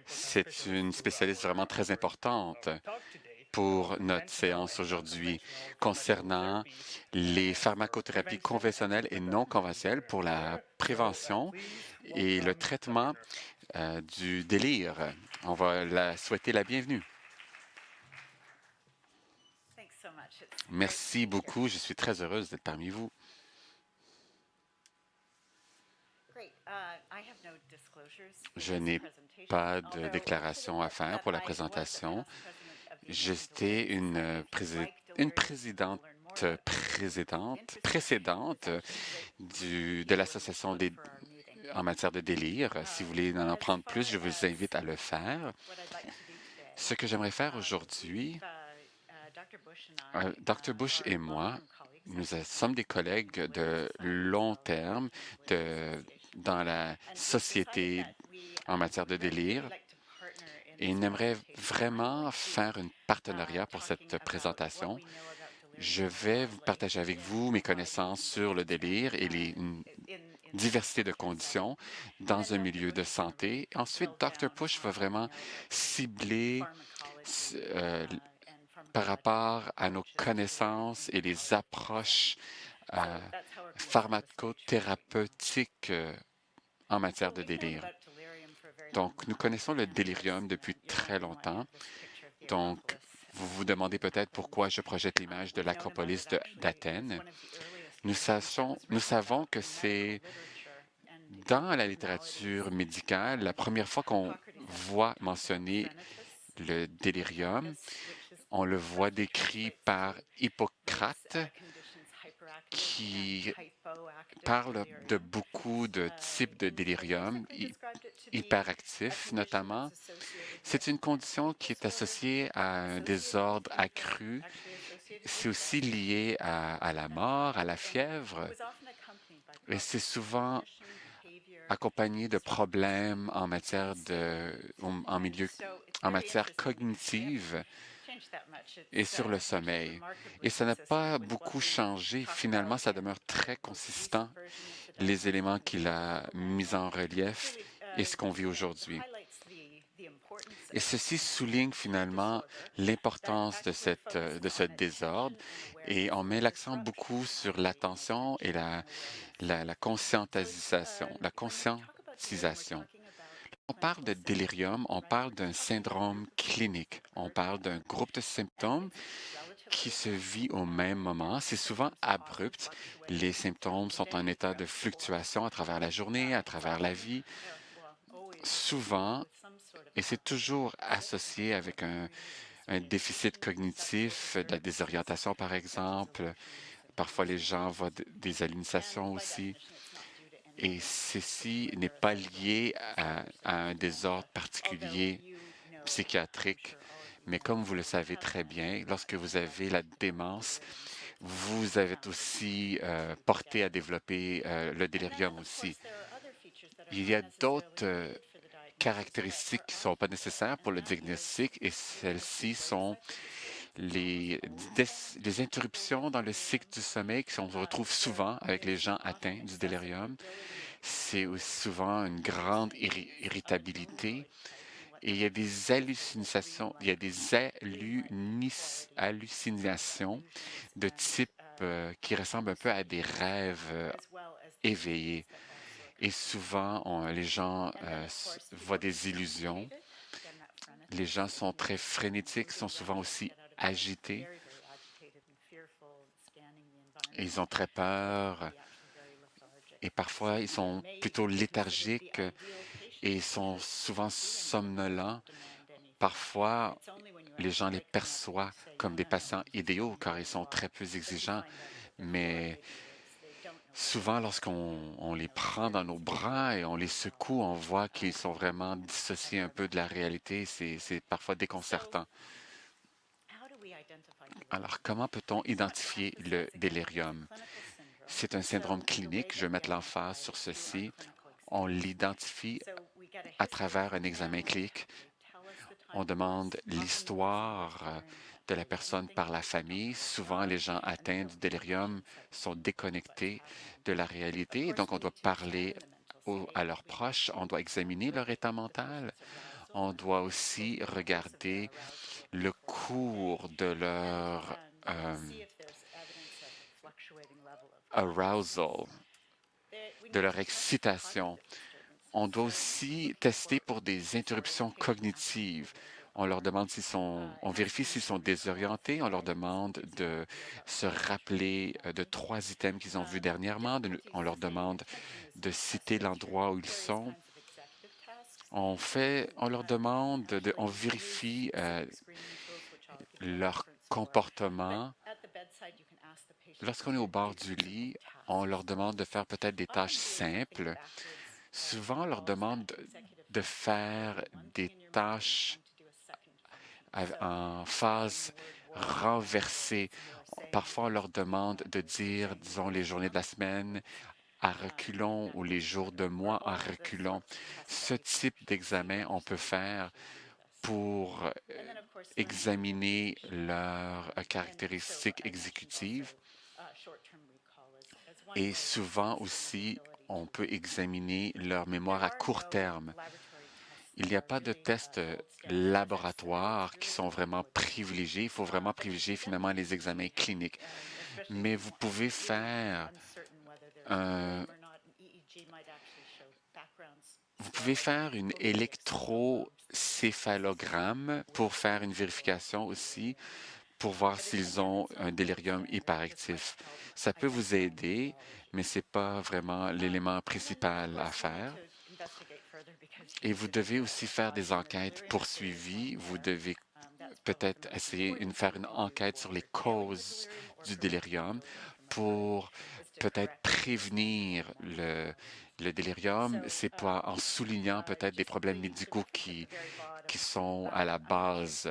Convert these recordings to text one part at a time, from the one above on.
C'est une spécialiste vraiment très importante pour notre séance aujourd'hui concernant les pharmacothérapies conventionnelles et non conventionnelles pour la prévention et le traitement du délire. On va la souhaiter la bienvenue. Merci beaucoup. Je suis très heureuse d'être parmi vous. Je n'ai pas de déclaration à faire pour la présentation. J'étais une présidente précédente de l'Association en matière de délire. Si vous voulez en apprendre plus, je vous invite à le faire. Ce que j'aimerais faire aujourd'hui, Dr. Bush et moi, nous sommes des collègues de long terme dans la société en matière de délire. Et il aimerait vraiment faire un partenariat pour cette présentation. Je vais vous partager avec vous mes connaissances sur le délire et une diversité de conditions dans un milieu de santé. Ensuite, Dr. Bush va vraiment cibler par rapport à nos connaissances et les approches pharmacothérapeutiques en matière de délire. Donc, nous connaissons le délirium depuis très longtemps. Donc, vous vous demandez peut-être pourquoi je projette l'image de l'Acropolis d'Athènes. Nous savons que c'est dans la littérature médicale la première fois qu'on voit mentionner le délirium. On le voit décrit par Hippocrate, qui parle de beaucoup de types de délirium, hyperactifs notamment. C'est une condition qui est associée à un désordre accru. C'est aussi lié à la mort, à la fièvre, et c'est souvent accompagné de problèmes en matière en matière cognitive et sur le sommeil. Et ça n'a pas beaucoup changé. Finalement, ça demeure très consistant, les éléments qu'il a mis en relief et ce qu'on vit aujourd'hui. Et ceci souligne finalement l'importance de ce désordre et on met l'accent beaucoup sur l'attention et la conscientisation. On parle de délirium, on parle d'un syndrome clinique, on parle d'un groupe de symptômes qui se vit au même moment. C'est souvent abrupt. Les symptômes sont en état de fluctuation à travers la journée, à travers la vie. Souvent, et c'est toujours associé avec un déficit cognitif, de la désorientation par exemple. Parfois, les gens voient des hallucinations aussi. Et ceci n'est pas lié à un désordre particulier psychiatrique. Mais comme vous le savez très bien, lorsque vous avez la démence, vous êtes aussi porté à développer le délirium aussi. Il y a d'autres caractéristiques qui ne sont pas nécessaires pour le diagnostic et celles-ci sont les interruptions dans le cycle du sommeil qu'on retrouve souvent avec les gens atteints du délirium. C'est aussi souvent une grande irritabilité. Et il y a des hallucinations, hallucinations de type qui ressemblent un peu à des rêves éveillés. Et souvent, les gens voient des illusions. Les gens sont très frénétiques, sont souvent aussi agités. Ils ont très peur et parfois ils sont plutôt léthargiques et sont souvent somnolents. Parfois, les gens les perçoivent comme des patients idéaux car ils sont très peu exigeants, mais souvent, lorsqu'on les prend dans nos bras et on les secoue, on voit qu'ils sont vraiment dissociés un peu de la réalité. C'est parfois déconcertant. Alors, comment peut-on identifier le délirium? C'est un syndrome clinique. Je vais mettre l'emphase sur ceci. On l'identifie à travers un examen clinique. On demande l'histoire de la personne par la famille. Souvent, les gens atteints du délirium sont déconnectés de la réalité. Donc, on doit parler à leurs proches. On doit examiner leur état mental. On doit aussi regarder le cours de leur arousal, de leur excitation. On doit aussi tester pour des interruptions cognitives. On leur demande on vérifie s'ils sont désorientés. On leur demande de se rappeler de 3 items qu'ils ont vus dernièrement. On leur demande de citer l'endroit où ils sont. On leur demande, on vérifie leur comportement. Lorsqu'on est au bord du lit, on leur demande de faire peut-être des tâches simples. Souvent, on leur demande de faire des tâches en phase renversée. Parfois, on leur demande de dire, disons, les journées de la semaine à reculons ou les jours de mois à reculons. Ce type d'examen, on peut faire pour examiner leurs caractéristiques exécutives. Et souvent aussi, on peut examiner leur mémoire à court terme. Il n'y a pas de tests laboratoires qui sont vraiment privilégiés. Il faut vraiment privilégier finalement les examens cliniques. Mais vous pouvez faire une électrocéphalogramme pour faire une vérification aussi, pour voir s'ils ont un délirium hyperactif. Ça peut vous aider, mais ce n'est pas vraiment l'élément principal à faire. Et vous devez aussi faire des enquêtes poursuivies. Vous devez peut-être essayer de faire une enquête sur les causes du délirium pour peut-être prévenir le délirium. C'est pas en soulignant peut-être des problèmes médicaux qui sont à la base.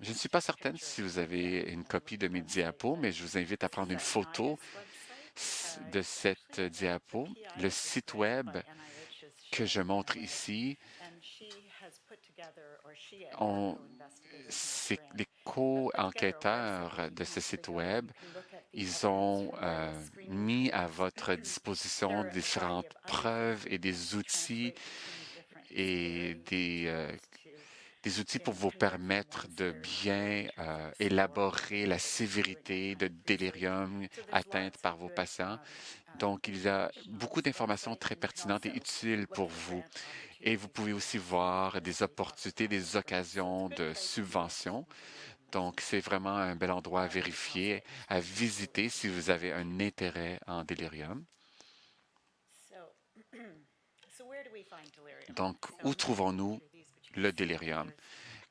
Je ne suis pas certaine si vous avez une copie de mes diapos, mais je vous invite à prendre une photo de cette diapo. Le site Web que je montre ici, c'est les co-enquêteurs de ce site Web. Ils ont mis à votre disposition différentes preuves et des outils des outils pour vous permettre de bien élaborer la sévérité de délirium atteinte par vos patients. Donc, il y a beaucoup d'informations très pertinentes et utiles pour vous. Et vous pouvez aussi voir des opportunités, des occasions de subvention. Donc, c'est vraiment un bel endroit à vérifier, à visiter si vous avez un intérêt en délirium. Donc, où trouvons-nous le délirium?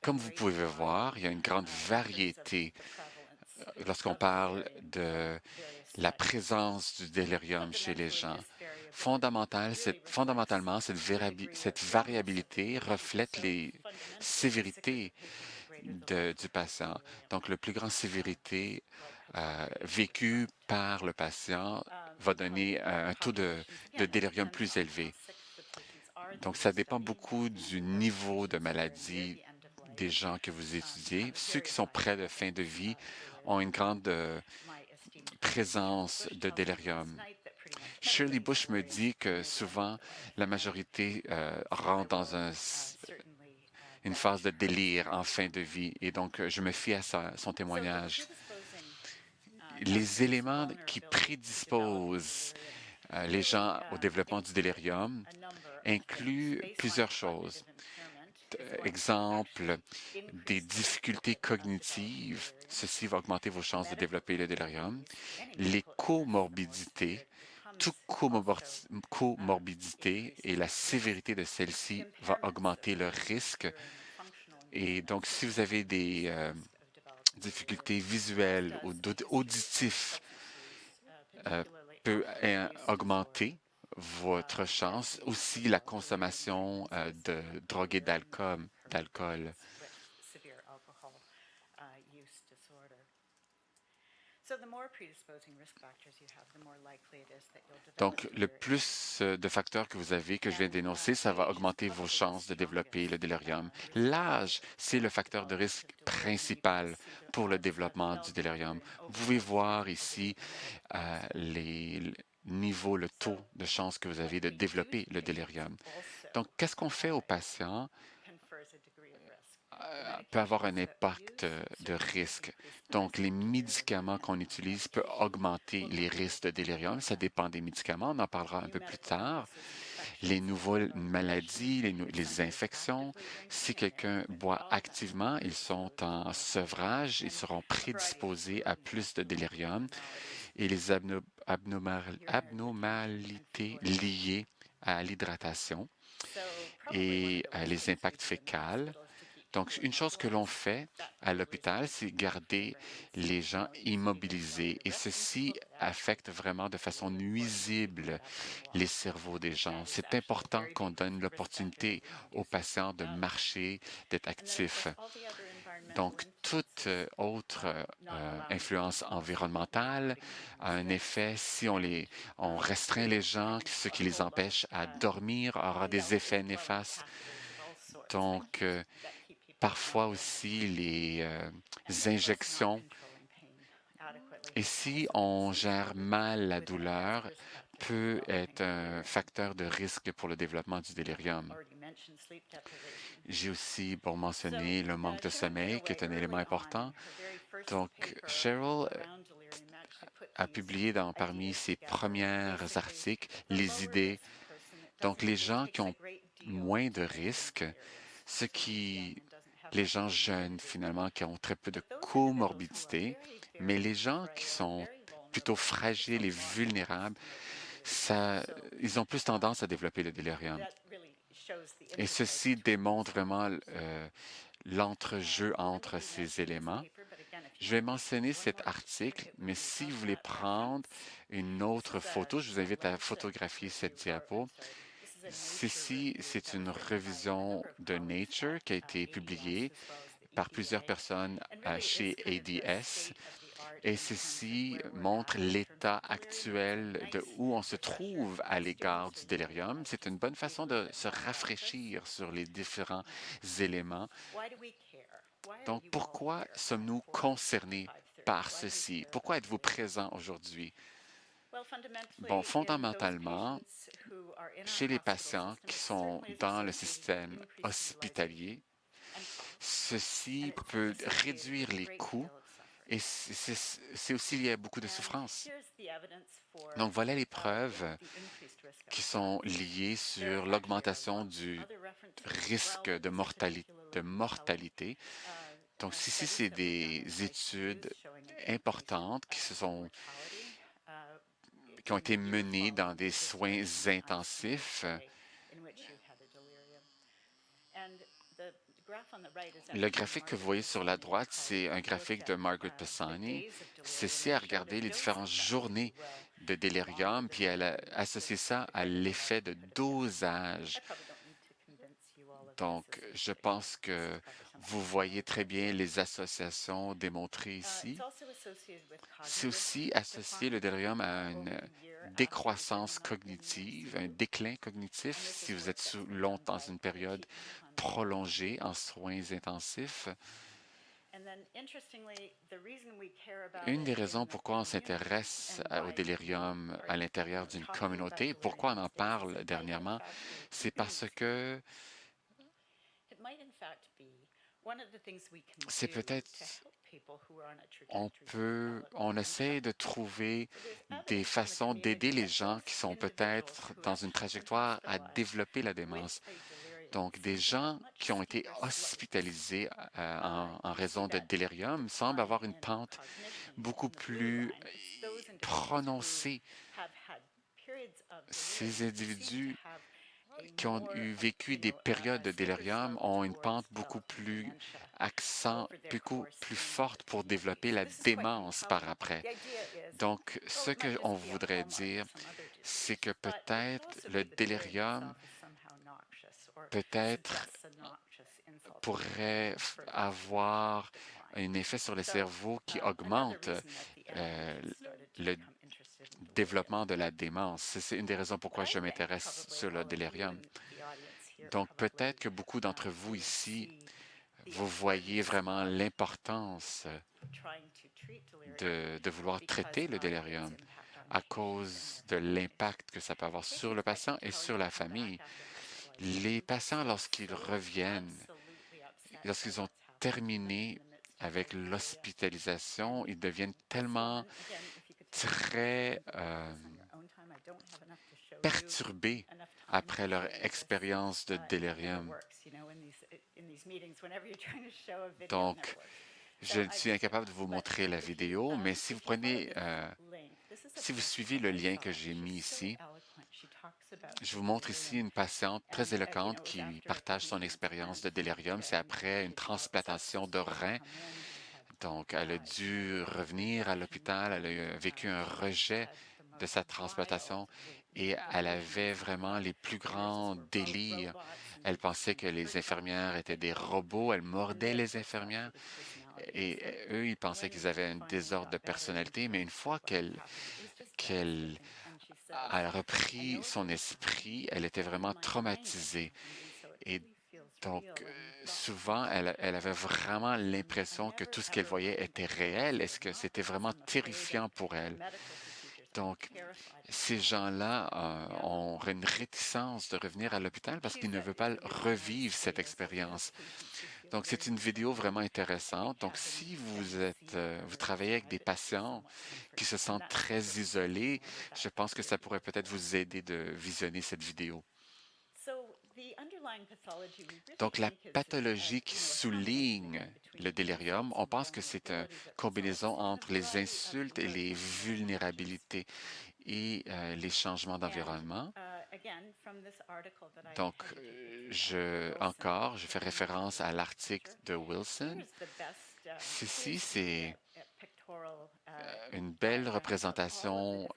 Comme vous pouvez voir, il y a une grande variété lorsqu'on parle de la présence du délirium chez les gens. Fondamentalement, cette variabilité reflète les sévérités du patient. Donc, le plus grande sévérité vécue par le patient va donner un taux de délirium plus élevé. Donc, ça dépend beaucoup du niveau de maladie des gens que vous étudiez. Ceux qui sont près de fin de vie ont une grande présence de délirium. Shirley Bush me dit que souvent, la majorité rentre dans une phase de délire en fin de vie. Et donc, je me fie à son témoignage. Les éléments qui prédisposent les gens au développement du délirium incluent plusieurs choses. Exemple, des difficultés cognitives. Ceci va augmenter vos chances de développer le délirium. Les comorbidités. Toute comorbidité et la sévérité de celle-ci va augmenter le risque. Et donc, si vous avez des difficultés visuelles ou auditives, peut augmenter votre chance. Aussi, la consommation de drogue et d'alcool. Donc, le plus de facteurs que vous avez, que je viens d'énoncer, ça va augmenter vos chances de développer le délirium. L'âge, c'est le facteur de risque principal pour le développement du délirium. Vous pouvez voir ici niveau le taux de chance que vous avez de développer le délirium. Donc, qu'est-ce qu'on fait aux patients peut avoir un impact de risque. Donc, les médicaments qu'on utilise peuvent augmenter les risques de délirium. Ça dépend des médicaments, on en parlera un peu plus tard. Les nouvelles maladies, les infections, si quelqu'un boit activement, ils sont en sevrage, ils seront prédisposés à plus de délirium et les abnormalités liées à l'hydratation et les impacts fécals. Donc, une chose que l'on fait à l'hôpital, c'est garder les gens immobilisés et ceci affecte vraiment de façon nuisible les cerveaux des gens. C'est important qu'on donne l'opportunité aux patients de marcher, d'être actifs. Donc, toute autre influence environnementale a un effet si on restreint les gens, ce qui les empêche à dormir aura des effets néfastes. Donc, parfois aussi les injections. Et si on gère mal la douleur, peut être un facteur de risque pour le développement du délirium. J'ai aussi pour mentionner le manque de sommeil, qui est un élément important. Donc, Cheryl a publié parmi ses premiers articles les idées. Donc, les gens qui ont moins de risques, les gens jeunes, finalement, qui ont très peu de comorbidité, mais les gens qui sont plutôt fragiles et vulnérables, ils ont plus tendance à développer le délirium. Et ceci démontre vraiment l'entrejeu entre ces éléments. Je vais mentionner cet article, mais si vous voulez prendre une autre photo, je vous invite à photographier cette diapo. Ceci, c'est une révision de Nature qui a été publiée par plusieurs personnes chez ADS. Et ceci montre l'état actuel de où on se trouve à l'égard du délirium. C'est une bonne façon de se rafraîchir sur les différents éléments. Donc, pourquoi sommes-nous concernés par ceci? Pourquoi êtes-vous présent aujourd'hui? Bon, fondamentalement, chez les patients qui sont dans le système hospitalier, ceci peut réduire les coûts et c'est aussi lié à beaucoup de souffrance. Donc, voilà les preuves qui sont liées sur l'augmentation du risque de mortalité. Donc, ici, c'est des études importantes qui ont été menées dans des soins intensifs. Le graphique que vous voyez sur la droite, c'est un graphique de Margaret Pisani. Ceci a regardé les différentes journées de délirium, puis elle a associé ça à l'effet de dosage. Donc, je pense que vous voyez très bien les associations démontrées ici. C'est aussi associé le délirium à une décroissance cognitive, un déclin cognitif si vous êtes longtemps dans une période prolongée en soins intensifs. Une des raisons pourquoi on s'intéresse au délirium à l'intérieur d'une communauté, pourquoi on en parle dernièrement, c'est parce que c'est peut-être, on essaie de trouver des façons d'aider les gens qui sont peut-être dans une trajectoire à développer la démence. Donc, des gens qui ont été hospitalisés en raison de délirium semblent avoir une pente beaucoup plus prononcée. Ces individus qui ont vécu des périodes de délirium ont une pente beaucoup plus forte pour développer la démence par après. Donc, ce qu'on voudrait dire, c'est que peut-être le délirium pourrait avoir un effet sur le cerveau qui augmente le développement de la démence. C'est une des raisons pourquoi je m'intéresse sur le délirium. Donc, peut-être que beaucoup d'entre vous ici, vous voyez vraiment l'importance de vouloir traiter le délirium à cause de l'impact que ça peut avoir sur le patient et sur la famille. Les patients, lorsqu'ils reviennent, lorsqu'ils ont terminé avec l'hospitalisation, ils deviennent tellement très perturbés après leur expérience de délirium. Donc, je suis incapable de vous montrer la vidéo, mais si vous prenez, si vous suivez le lien que j'ai mis ici, je vous montre ici une patiente très éloquente qui partage son expérience de délirium. C'est après une transplantation de rein. Donc, elle a dû revenir à l'hôpital. Elle a vécu un rejet de sa transplantation et elle avait vraiment les plus grands délires. Elle pensait que les infirmières étaient des robots. Elle mordait les infirmières et eux, ils pensaient qu'ils avaient un désordre de personnalité. Mais une fois qu'elle a repris son esprit, elle était vraiment traumatisée. Et donc, souvent, elle avait vraiment l'impression que tout ce qu'elle voyait était réel. Est-ce que c'était vraiment terrifiant pour elle? Donc, ces gens-là ont une réticence de revenir à l'hôpital parce qu'ils ne veulent pas revivre cette expérience. Donc, c'est une vidéo vraiment intéressante. Donc, si vous travaillez avec des patients qui se sentent très isolés, je pense que ça pourrait peut-être vous aider de visionner cette vidéo. Donc, la pathologie qui souligne le délirium, on pense que c'est une combinaison entre les insultes et les vulnérabilités et les changements d'environnement. Donc, je fais référence à l'article de Wilson. Ceci, c'est une belle représentation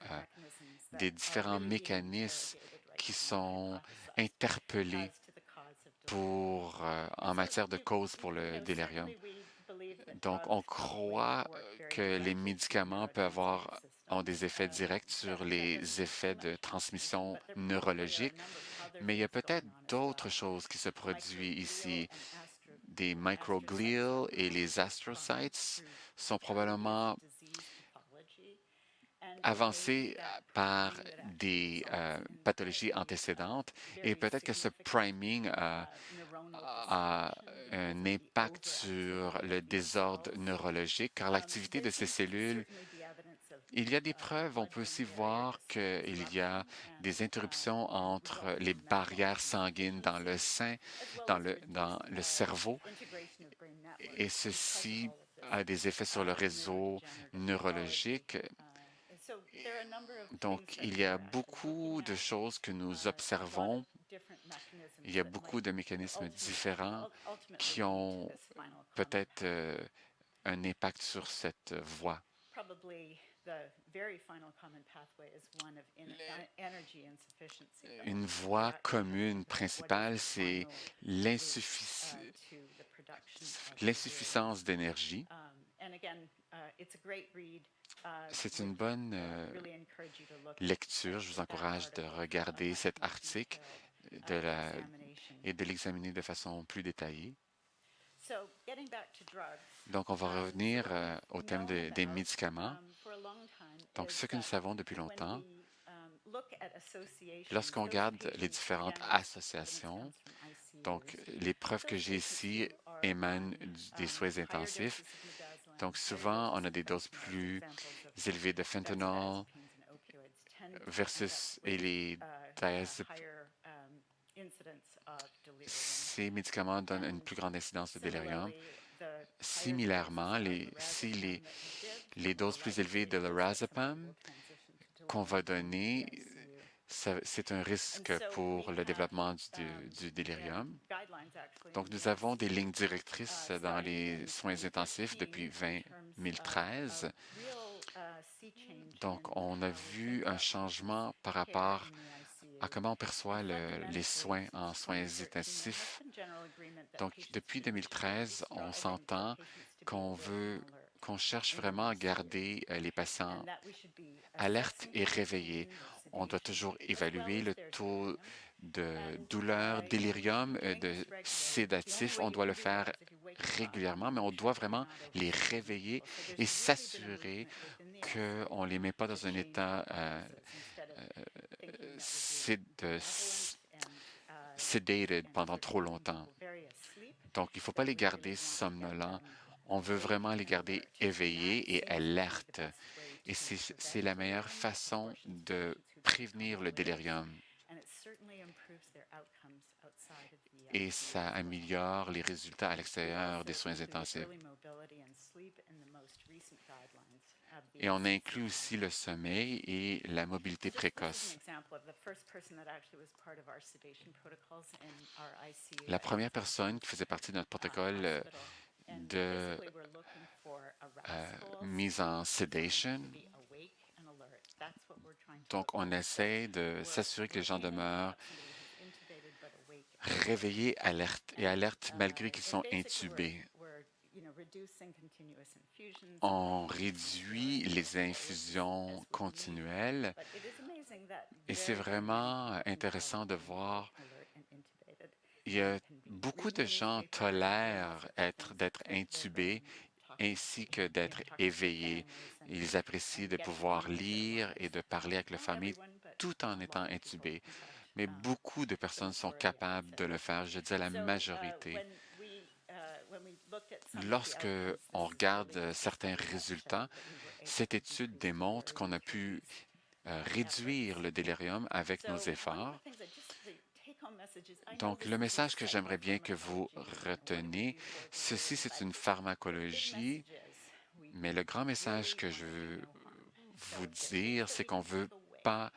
des différents mécanismes qui sont interpellés en matière de cause pour le délirium. Donc, on croit que les médicaments ont des effets directs sur les effets de transmission neurologique, mais il y a peut-être d'autres choses qui se produisent ici. Des microglial et les astrocytes sont probablement avancés par des pathologies antécédentes et peut-être que ce priming a un impact sur le désordre neurologique car l'activité de ces cellules, il y a des preuves, on peut aussi voir qu'il y a des interruptions entre les barrières sanguines dans le sein, dans le cerveau, et ceci a des effets sur le réseau neurologique. Donc, il y a beaucoup de choses que nous observons. Il y a beaucoup de mécanismes différents qui ont peut-être un impact sur cette voie. Une voie commune principale, c'est l'insuffisance d'énergie. C'est une bonne lecture. Je vous encourage de regarder cet article et de l'examiner de façon plus détaillée. Donc, on va revenir au thème des médicaments. Donc, ce que nous savons depuis longtemps, lorsqu'on regarde les différentes associations, donc les preuves que j'ai ici émanent des soins intensifs. Donc, souvent, on a des doses plus élevées de fentanyl versus et les ces médicaments donnent une plus grande incidence de délirium. Similairement, si les doses plus élevées de lorazepam qu'on va donner, c'est un risque pour le développement du délirium. Donc, nous avons des lignes directrices dans les soins intensifs depuis 2013. Donc, on a vu un changement par rapport à comment on perçoit les soins en soins intensifs. Donc, depuis 2013, on s'entend qu'on cherche vraiment à garder les patients alertes et réveillés. On doit toujours évaluer le taux de douleur, délirium, de sédatifs. On doit le faire régulièrement, mais on doit vraiment les réveiller et s'assurer qu'on ne les met pas dans un état sedated pendant trop longtemps. Donc, il ne faut pas les garder somnolents. On veut vraiment les garder éveillés et alertes. Et c'est la meilleure façon de prévenir le délirium. Et ça améliore les résultats à l'extérieur des soins intensifs. Et on inclut aussi le sommeil et la mobilité précoce. La première personne qui faisait partie de notre protocole de mise en sedation, donc on essaie de s'assurer que les gens demeurent réveillés et alertes malgré qu'ils sont intubés. On réduit les infusions continuelles et c'est vraiment intéressant de voir. Il y a beaucoup de gens tolèrent d'être intubés ainsi que d'être éveillés. Ils apprécient de pouvoir lire et de parler avec la famille tout en étant intubés. Mais beaucoup de personnes sont capables de le faire, je dis la majorité. Lorsque on regarde certains résultats, cette étude démontre qu'on a pu réduire le délirium avec nos efforts. Donc, le message que j'aimerais bien que vous reteniez, ceci, c'est une pharmacologie, mais le grand message que je veux vous dire, c'est qu'on ne veut pas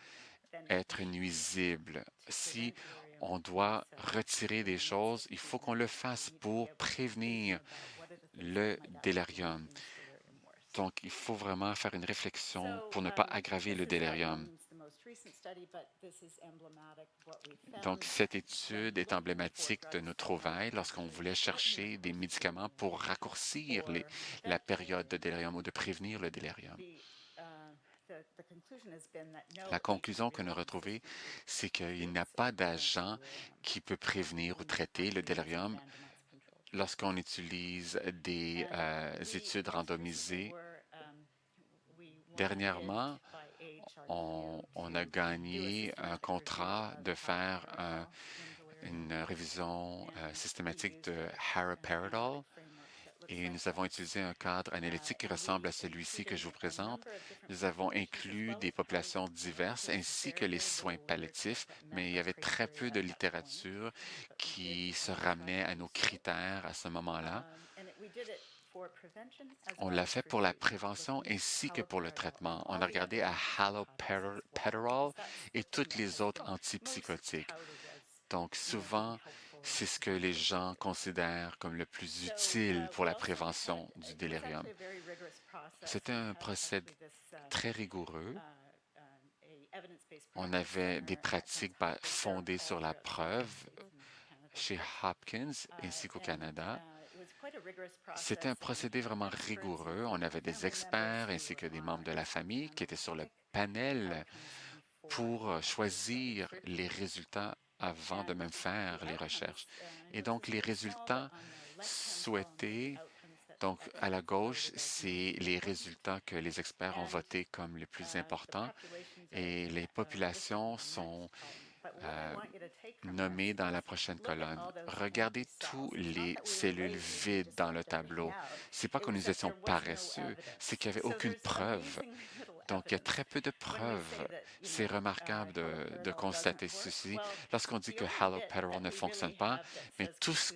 être nuisible. Si on doit retirer des choses, il faut qu'on le fasse pour prévenir le délirium. Donc, il faut vraiment faire une réflexion pour ne pas aggraver le délirium. Donc, cette étude est emblématique de nos trouvailles lorsqu'on voulait chercher des médicaments pour raccourcir la période de délirium ou de prévenir le délirium. La conclusion qu'on a retrouvée, c'est qu'il n'y a pas d'agent qui peut prévenir ou traiter le délirium lorsqu'on utilise des études randomisées. Dernièrement, on a gagné un contrat de faire une révision systématique de haloperidol et nous avons utilisé un cadre analytique qui ressemble à celui-ci que je vous présente. Nous avons inclus des populations diverses ainsi que les soins palliatifs, mais il y avait très peu de littérature qui se ramenait à nos critères à ce moment-là. On l'a fait pour la prévention ainsi que pour le traitement. On a regardé à haloperidol et toutes les autres antipsychotiques. Donc, souvent, c'est ce que les gens considèrent comme le plus utile pour la prévention du délirium. C'était un procédé très rigoureux. On avait des pratiques fondées sur la preuve chez Hopkins ainsi qu'au Canada. C'était un procédé vraiment rigoureux. On avait des experts ainsi que des membres de la famille qui étaient sur le panel pour choisir les résultats avant de même faire les recherches. Et donc, les résultats souhaités, donc à la gauche, c'est les résultats que les experts ont votés comme les plus importants et les populations sont nommées dans la prochaine colonne. Regardez tous les cellules vides dans le tableau. C'est pas que nous étions paresseux, c'est qu'il n'y avait aucune preuve. Donc, il y a très peu de preuves. C'est remarquable de constater ceci. Lorsqu'on dit que haloperidol ne fonctionne pas, mais tout ce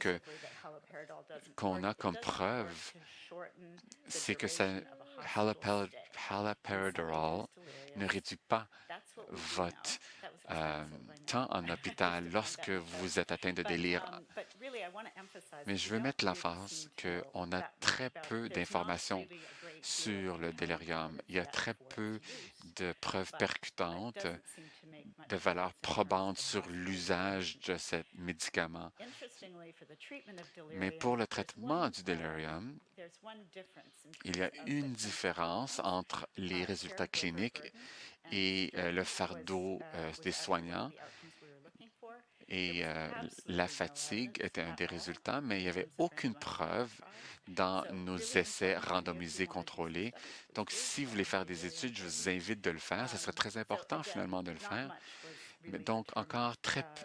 qu'on a comme preuve, c'est que haloperidol ne réduit pas votre temps en hôpital lorsque vous êtes atteint de délire. Mais je veux mettre l'emphase qu'on a très peu d'informations sur le délirium. Il y a très peu de preuves percutantes, de valeurs probantes sur l'usage de ce médicament. Mais pour le traitement du délirium, il y a une différence entre les résultats cliniques et le fardeau des soignants. Et la fatigue était un des résultats, mais il n'y avait aucune preuve dans nos essais randomisés contrôlés. Donc, si vous voulez faire des études, je vous invite de le faire. Ce serait très important finalement de le faire. Mais donc, encore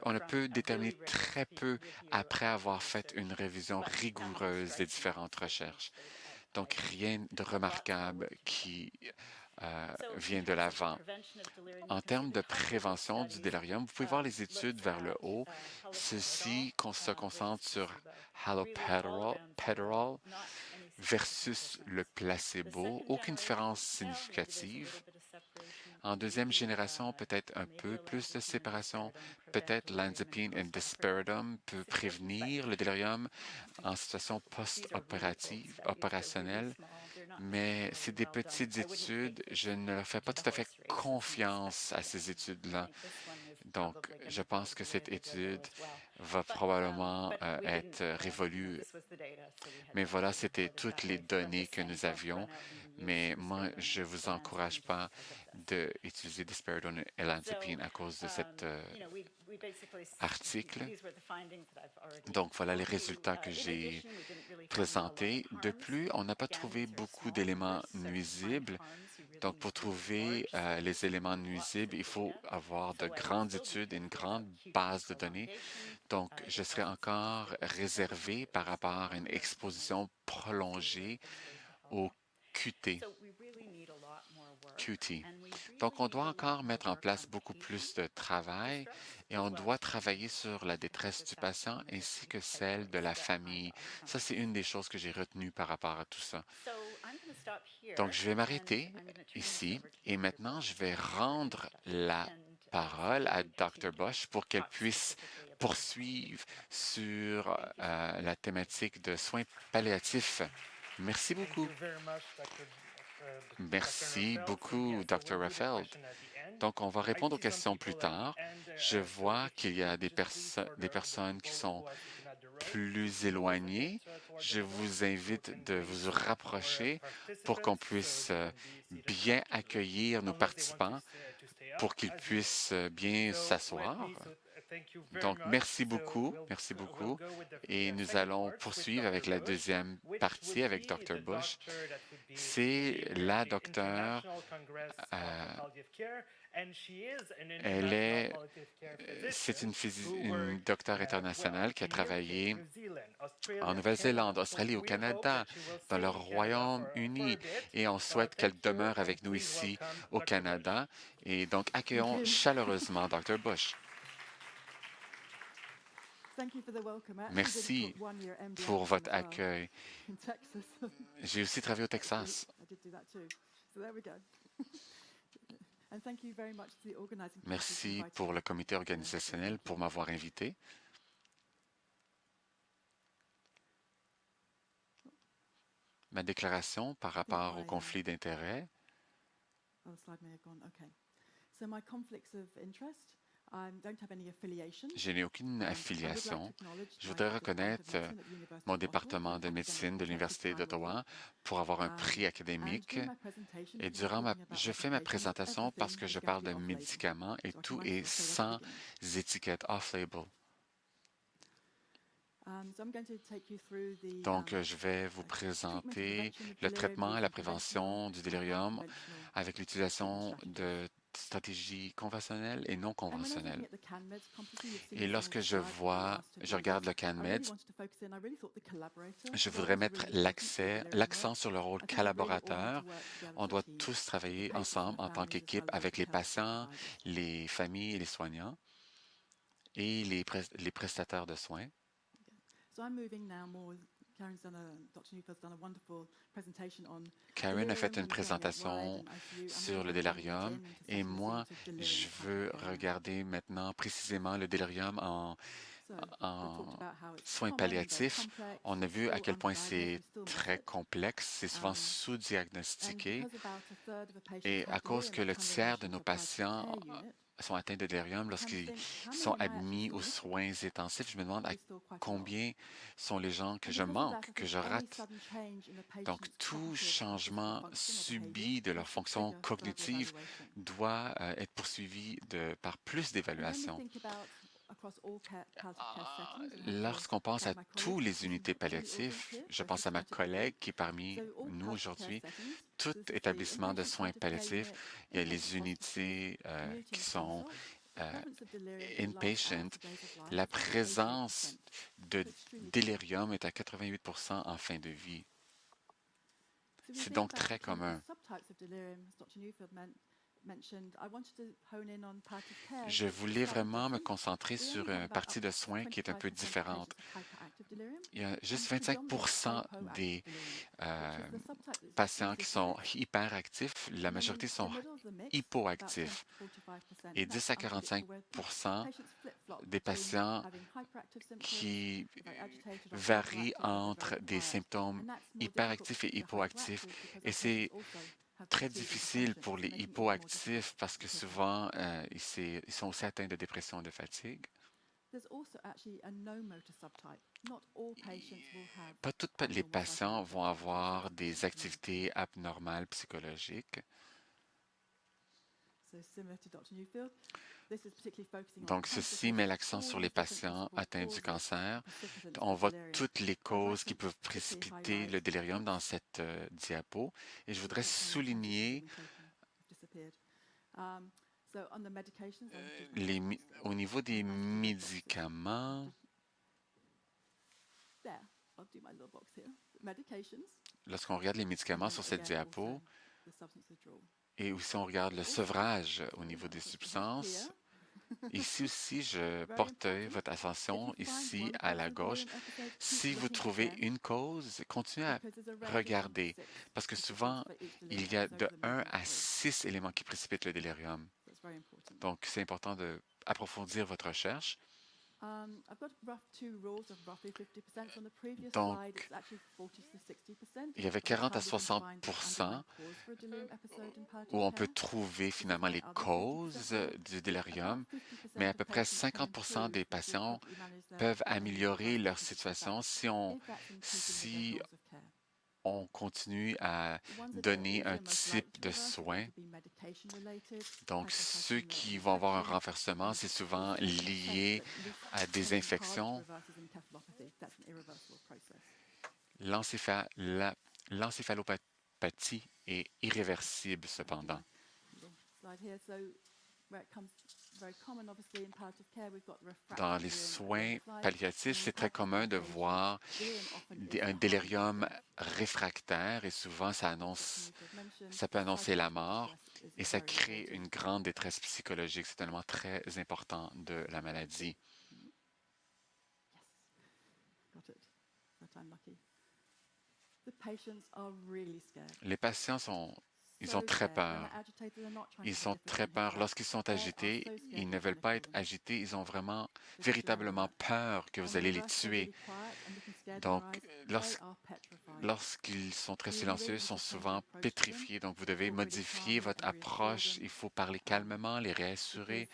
on ne peut déterminer très peu après avoir fait une révision rigoureuse des différentes recherches. Donc, rien de remarquable qui vient de l'avant. En termes de prévention du délirium, vous pouvez voir les études vers le haut. Ceci se concentre sur haloperidol versus le placebo. Aucune différence significative. En deuxième génération, peut-être un peu plus de séparation. Peut-être l'olanzapine et disperidone peut prévenir le délirium en situation post-opérative, opérationnelle, mais c'est des petites études. Je ne leur fais pas tout à fait confiance à ces études-là. Donc, je pense que cette étude va probablement être révolue. Mais voilà, c'était toutes les données que nous avions. Mais moi, je ne vous encourage pas d'utiliser disperidone et olanzapine à cause de cet article. Donc, voilà les résultats que j'ai présentés. De plus, on n'a pas trouvé beaucoup d'éléments nuisibles. Donc, pour trouver les éléments nuisibles, il faut avoir de grandes études et une grande base de données. Donc, je serai encore réservé par rapport à une exposition prolongée au QT. QT. Donc, on doit encore mettre en place beaucoup plus de travail et on doit travailler sur la détresse du patient ainsi que celle de la famille. Ça, c'est une des choses que j'ai retenues par rapport à tout ça. Donc, je vais m'arrêter ici et maintenant, je vais rendre la parole à Dr. Bush pour qu'elle puisse poursuivre sur la thématique de soins palliatifs. Merci beaucoup. Merci beaucoup, Dr. Raffeld. Donc, on va répondre aux questions plus tard. Je vois qu'il y a des personnes qui sont plus éloignées. Je vous invite de vous rapprocher pour qu'on puisse bien accueillir nos participants, pour qu'ils puissent bien s'asseoir. Donc, merci beaucoup, merci beaucoup. Et nous allons poursuivre avec la deuxième partie avec Dr. Bush. C'est la docteure, c'est une docteure internationale qui a travaillé en Nouvelle-Zélande, Australie, au Canada, dans le Royaume-Uni, et on souhaite qu'elle demeure avec nous ici au Canada. Et donc, accueillons chaleureusement Dr. Bush. Merci pour votre accueil. J'ai aussi travaillé au Texas. Merci pour le comité organisationnel pour m'avoir invité. Ma déclaration par rapport au conflit d'intérêts. Je n'ai aucune affiliation. Je voudrais reconnaître mon département de médecine de l'Université d'Ottawa pour avoir un prix académique. Et je fais ma présentation parce que je parle de médicaments et tout est sans étiquette off-label. Donc, je vais vous présenter le traitement et la prévention du délirium avec l'utilisation de stratégies conventionnelles et non conventionnelles. Et lorsque je regarde le CanMEDS, je voudrais mettre l'accent sur le rôle collaborateur. On doit tous travailler ensemble en tant qu'équipe avec les patients, les familles et les soignants et les prestataires de soins. Karen a fait une présentation sur le délirium et moi, je veux regarder maintenant précisément le délirium en soins palliatifs. On a vu à quel point c'est très complexe, c'est souvent sous-diagnostiqué et à cause que le tiers de nos patients sont atteints de délirium lorsqu'ils sont admis aux soins intensifs. Je me demande à combien sont les gens que je manque, que je rate. Donc, tout changement subi de leur fonction cognitive doit être poursuivi par plus d'évaluation. Lorsqu'on pense à tous les unités palliatives, je pense à ma collègue qui est parmi nous aujourd'hui, tout établissement de soins palliatifs, il y a les unités qui sont inpatient. La présence de délirium est à 88 en fin de vie. C'est donc très commun. Je voulais vraiment me concentrer sur une partie de soins qui est un peu différente. Il y a juste 25 des patients qui sont hyperactifs, la majorité sont hypoactifs et 10 à 45 des patients qui varient entre des symptômes hyperactifs et hypoactifs. Et c'est très difficile pour les hypoactifs parce que souvent, ils sont aussi atteints de dépression et de fatigue. Pas tous les patients vont avoir des activités abnormales psychologiques. Donc, ceci met l'accent sur les patients atteints du cancer. On voit toutes les causes qui peuvent précipiter le délirium dans cette diapo. Et je voudrais souligner au niveau des médicaments, lorsqu'on regarde les médicaments sur cette diapo, et aussi on regarde le sevrage au niveau des substances, ici aussi, je porte votre attention ici à la gauche. Si vous trouvez une cause, continuez à regarder, parce que souvent, il y a de 1 à 6 éléments qui précipitent le délirium. Donc, c'est important d'approfondir votre recherche. Donc, il y avait 40 à 60 où on peut trouver finalement les causes du délirium, mais à peu près 50 des patients peuvent améliorer leur situation si on continue à donner un type de soin. Donc, ceux qui vont avoir un renversement, c'est souvent lié à des infections. L'encéphalopathie est irréversible cependant. Dans les soins palliatifs, c'est très commun de voir un délirium réfractaire et souvent ça peut annoncer la mort et ça crée une grande détresse psychologique. C'est un élément très important de la maladie. Les patients ils ont très peur. Ils sont très peur. Lorsqu'ils sont agités, ils ne veulent pas être agités. Ils ont véritablement peur que vous allez les tuer. Donc, lorsqu'ils sont très silencieux, ils sont souvent pétrifiés. Donc, vous devez modifier votre approche. Il faut parler calmement, les rassurer,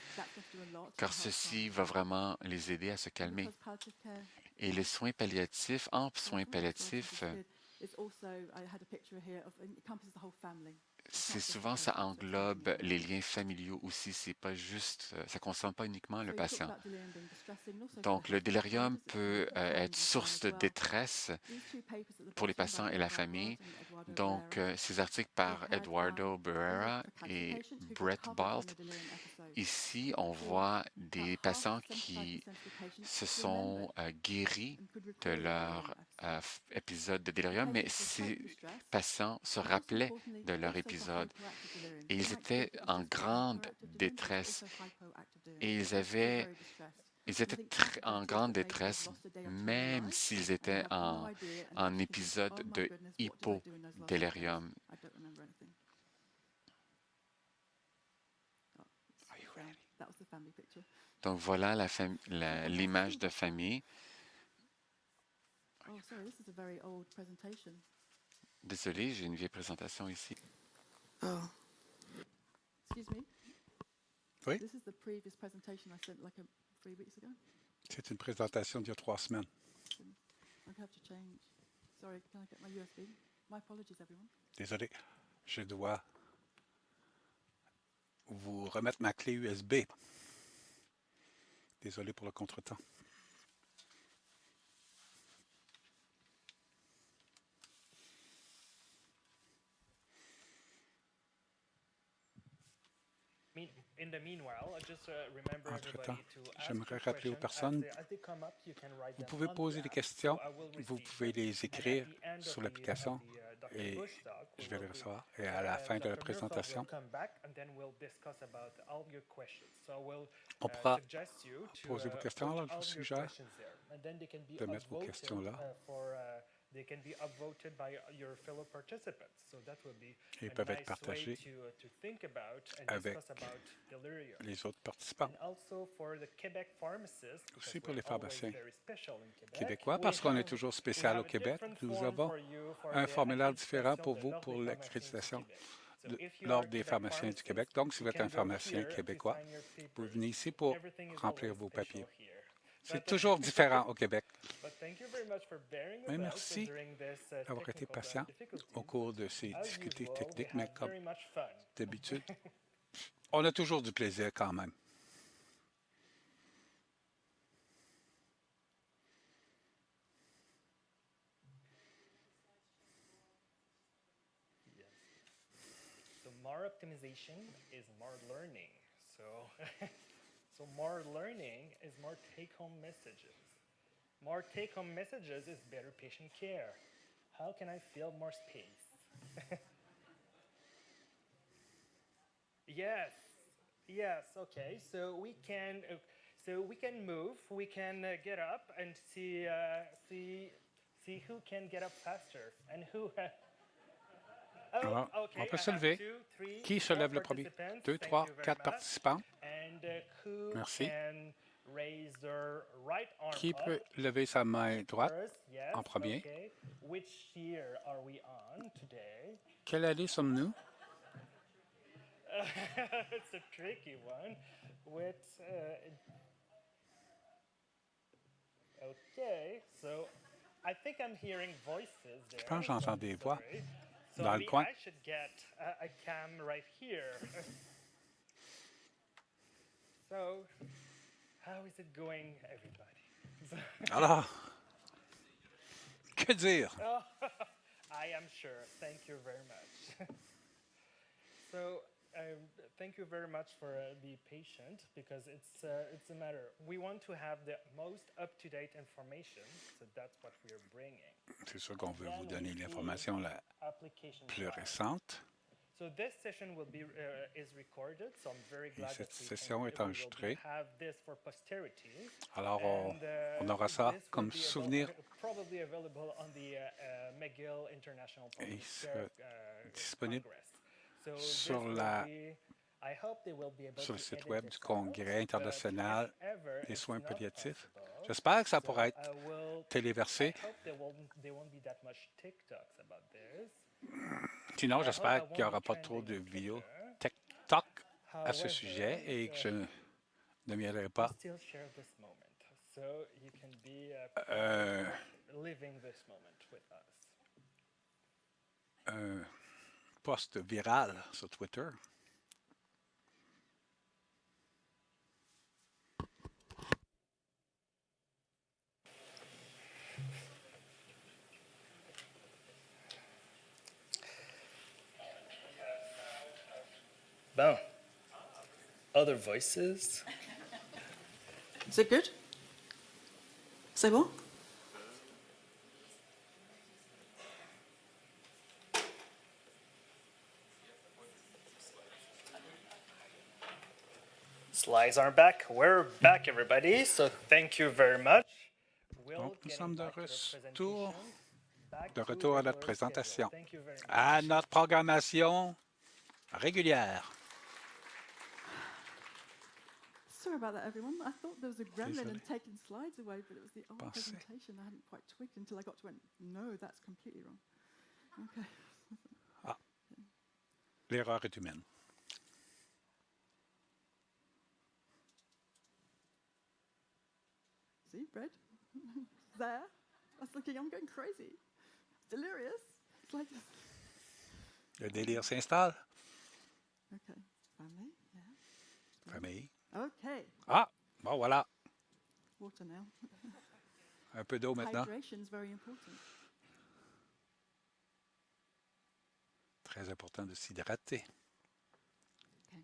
car ceci va vraiment les aider à se calmer. Et les soins palliatifs, en soins palliatifs, c'est souvent ça englobe les liens familiaux aussi. C'est pas juste, ça concerne pas uniquement le patient. Donc, le délirium peut être source de détresse pour les patients et la famille. Donc, ces articles par Eduardo Barrera et Brett Balt. Ici, on voit des patients qui se sont guéris de leur épisode de délirium, mais ces patients se rappelaient de leur épisode et ils étaient en grande détresse et ils étaient en grande détresse, même s'ils étaient en épisode de hypodélirium. Donc voilà l'image de famille. Désolé, j'ai une vieille présentation ici. Oh. Oui. C'est une présentation d'il y a 3 semaines. Désolé, je dois vous remettre ma clé USB. Désolé pour le contretemps. Entre-temps, j'aimerais rappeler aux personnes, vous pouvez poser des questions, vous pouvez les écrire sur l'application et je vais les recevoir. Et à la fin de la présentation, on pourra poser vos questions. Alors, je vous suggère de mettre vos questions là. Et peuvent être partagés avec les autres participants. Aussi pour les pharmaciens québécois, parce qu'on est toujours spécial au Québec, nous avons un formulaire différent pour vous pour l'accréditation lors des pharmaciens du Québec. Donc, si vous êtes un pharmacien québécois, vous venez ici pour remplir vos papiers. C'est toujours différent au Québec. Mais merci d'avoir été patient au cours de ces difficultés techniques, mais comme d'habitude, on a toujours du plaisir quand même. More optimization is more learning. So more learning is more take-home messages. More take-home messages is better patient care. How can I fill more space? Yes, okay. So we can move, we can get up and see who can get up faster and who. Alors, on peut se lever. Qui se lève le premier? 2, 3, 4 participants. Merci. Qui peut lever sa main droite en premier? Quelle année sommes-nous? It's a tricky one. Okay, so I think I'm hearing voices there. Je pense que j'entends des voix dans le coin. I should get a cam right here. So, how is it going, everybody? Alors, que dire? I am sure. Thank you very much. So, thank you very much for being patient because it's a matter. We want to have the most up-to-date information, so that's what we are bringing. C'est sûr qu'on veut vous donner l'information la plus récente. So this session will be is recorded, so I'm very glad cette that session est enregistrée. Have this for posterity. Alors, on aura ça comme souvenir. Probably available on the McGill International Et Public sera disponible So sur le site web du Congrès international des soins palliatifs. J'espère que ça pourra être téléversé. Sinon, j'espère qu'il n'y aura pas trop de vidéos TikTok à ce sujet et que je ne viendrai pas un post viral sur Twitter. Bon. Other voices. Is it good? C'est bon? Slides are back. We're back, everybody. So thank you very much. Donc, nous sommes de retour à notre présentation, à notre programmation régulière. Sorry about that, everyone. I thought there was a gremlin and taking slides away, but it was the old presentation. I hadn't quite twigged until I got to went, no, that's completely wrong. Okay. Ah, l'erreur est humaine. See, Brad? There. I was looking, I'm going crazy. It's delirious. It's like... Le délire s'installe. Okay. Family, yeah. Famille. Okay. Ah, bon, voilà. water now. Un peu d'eau maintenant. Hydration is very important. Très important de s'hydrater. Okay.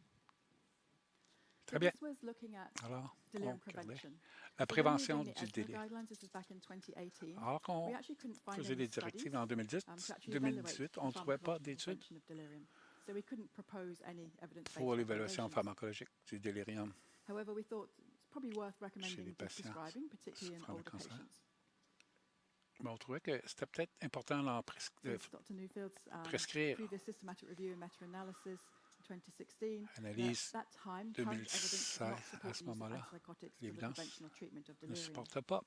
Très bien. This was looking at Alors, delirium on regardait prevention. la So when we were prévention doing the du ESMO délire. guidelines, this was back in 2018. Alors qu'on We actually couldn't find faisait any les directives studies en 2010, to actually evaluate 2018, the on ne trouvait pas pharmacological d'études prevention of delirium. So we couldn't propose any evidence-based pour l'évaluation recommendations. pharmacologique du délirium However, we thought it's probably worth chez les recommending patients prescribing, particularly in souffrant de older cancer. patients. Mais on trouvait que c'était peut-être important d'en Since Dr. Newfield's prescrire. previous systematic review and meta-analysis in 2016, Analyse at that time, current evidence did not 2016, à support ce the use of moment-là, antipsychotics for the l'évidence prevention or treatment of ne delirium. supportait pas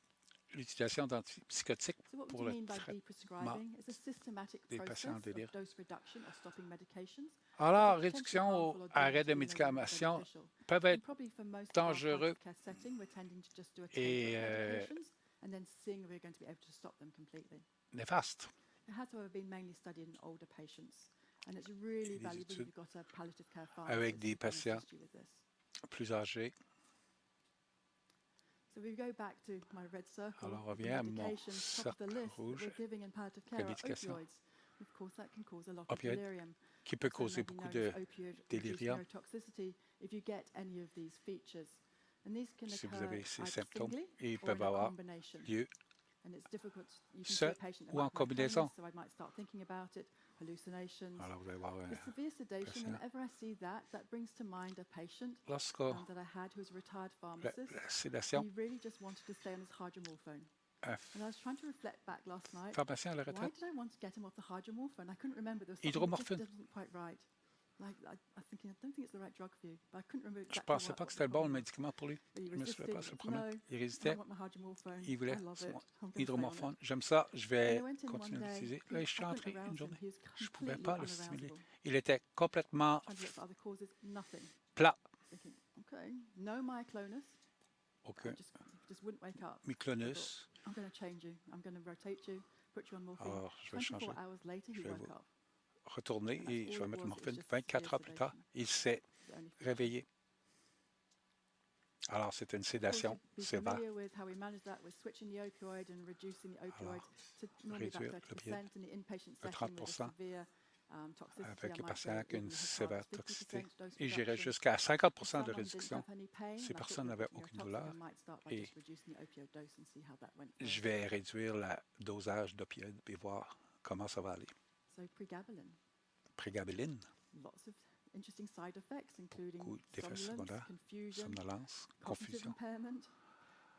l'utilisation d'antipsychotiques So what pour would you le mean by traitement deprescribing? It's a systematic des process patients en of délire. dose reduction or stopping medications. Alors, Potentially réduction harmful ou or arrêt de dangerous, we know they're médication beneficial. peuvent And être probably for most of our dangereux palliative care setting, we're tending to just do a et taper of medications and then seeing if we're going to be able to stop them completely. néfastes. It has, however, been mainly studied in older patients, and it's really Et des valuable if études you've got a palliative care avec pharmacist des who can patients assist you with this. plus âgés. So we go back to my red circle. Alors, on of the revient à mon medications, top of the cercle list that rouge we're giving in palliative de care are médication. opioids. Of course, that can cause a lot of Opioïdes delirium. qui peut So causer maybe beaucoup known as de opioid-reduced délirium neurotoxicity if you get any of these features. And these can si vous occur avez ces either symptômes singly et ils or peuvent in a avoir combination. lieu And it's difficult. You can see seul a patient that ou en might have combinaison. myclonus, so I might start thinking about it, hallucinations. Alors, vous allez voir The severe sedation, patient. whenever I see that, that brings to mind a patient lorsque that I had who was a retired la, pharmacist. la sédation, He really just wanted to stay on his hydromorphone. un And I was trying to reflect back last night. pharmacien à la Why retraite, did I want to get him off the hydromorphone? I couldn't remember. There was something that just hydromorphine. wasn't quite right. Like, I'm thinking, I don't think it's the right drug for you. But I couldn't remember Je ne exactly pensais pas que c'était le bon médicament pour lui. But he Je me souviens pas resisted. ce problème. No, Il I résitait, want my hydromorphone. il voulait I love son it. I'm going to stay on it. hydromorphone. J'aime ça, je And vais I went in one continuer day. d'utiliser. Là, je suis I entré couldn't une arouse him. journée. He was Je ne pouvais completely pas le stimuler. unarousable. Il était complètement Trying to look for other causes, nothing. plat. Thinking, okay, no myclonus. Aucun Just wouldn't wake up. myclonus. I'm going to change you. I'm going to rotate you, put you on morphine. Alors, je vais 24 changer. hours later, he Je vais woke vous up. retourner And et that's je all vais it mettre was. le It was morphine. just 24 severe heures plus tard, sedation. il s'est The only feature. réveillé. Alors, c'était une Of course, sédation you'd be sévère. familiar with how we manage that with switching the opioid and reducing the opioids to normally about réduire 30% in the inpatient de setting with a 30% severe toxicity. avec I les might patients go avec une even as high sévère as 50% toxicité. dose Et j'irais reduction. jusqu'à If 50% de someone didn't réduction. have any pain, Ces and I thought personnes they n'avaient were aucune neurotoxic, douleur I might start by et just reducing the opioid dose and see how that went je first. vais réduire le dosage d'opioïdes et voir comment ça va aller. So pregabalin, Prégabaline, lots of interesting side effects, including beaucoup d'effets somnolence, secondaires, confusion, somnolence, cognitive confusion, impairment.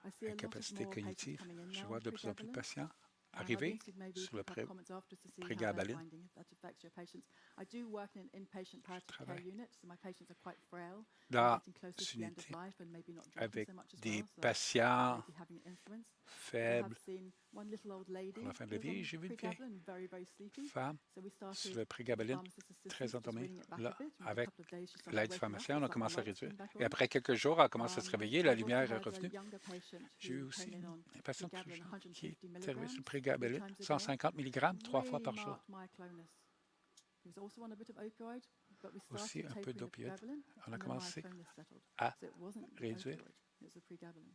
I see a lot of incapacité more patients cognitive. coming in Je now vois on de plus en plus de pregabalin. patients I'd be arriver interested maybe if sur you le have comments after to see how they're prégabalin. finding if that affects your patients. I do work in an inpatient palliative care travaille unit, so my patients are quite frail. dans They're getting closer to the end of unité life and maybe not drinking avec so much as des well, so patients maybe having an influence. I have faibles seen one little old lady à la fin de who la was on vie. J'ai vu une vieille pregabalin, very, very sleepy. femme So we sur started le prégabalin, pharmacist assistance, très just endormie. reading it back Là, a bit. And after a avec couple of days, she started l'aide du waking up. pharmacien, on It's a like the commencé à lights réduire. came back Et on. après quelques jours, elle commence à se réveiller, la I've also lumière est had a revenue. younger patient J'ai eu who aussi came in on un patient plus pregabalin jeune qui 150 est arrivé sur le milligrams prégabalin, 3 times a day. 150 mg, 3 fois Really par jour. marked myclonus. He was also on a bit of opioid, but we Aussi started un peu tapering the d'opioïdes. pregabalin, On a and the commencé myclonus settled. à So it wasn't the réduire opioid, it was the pregabalin.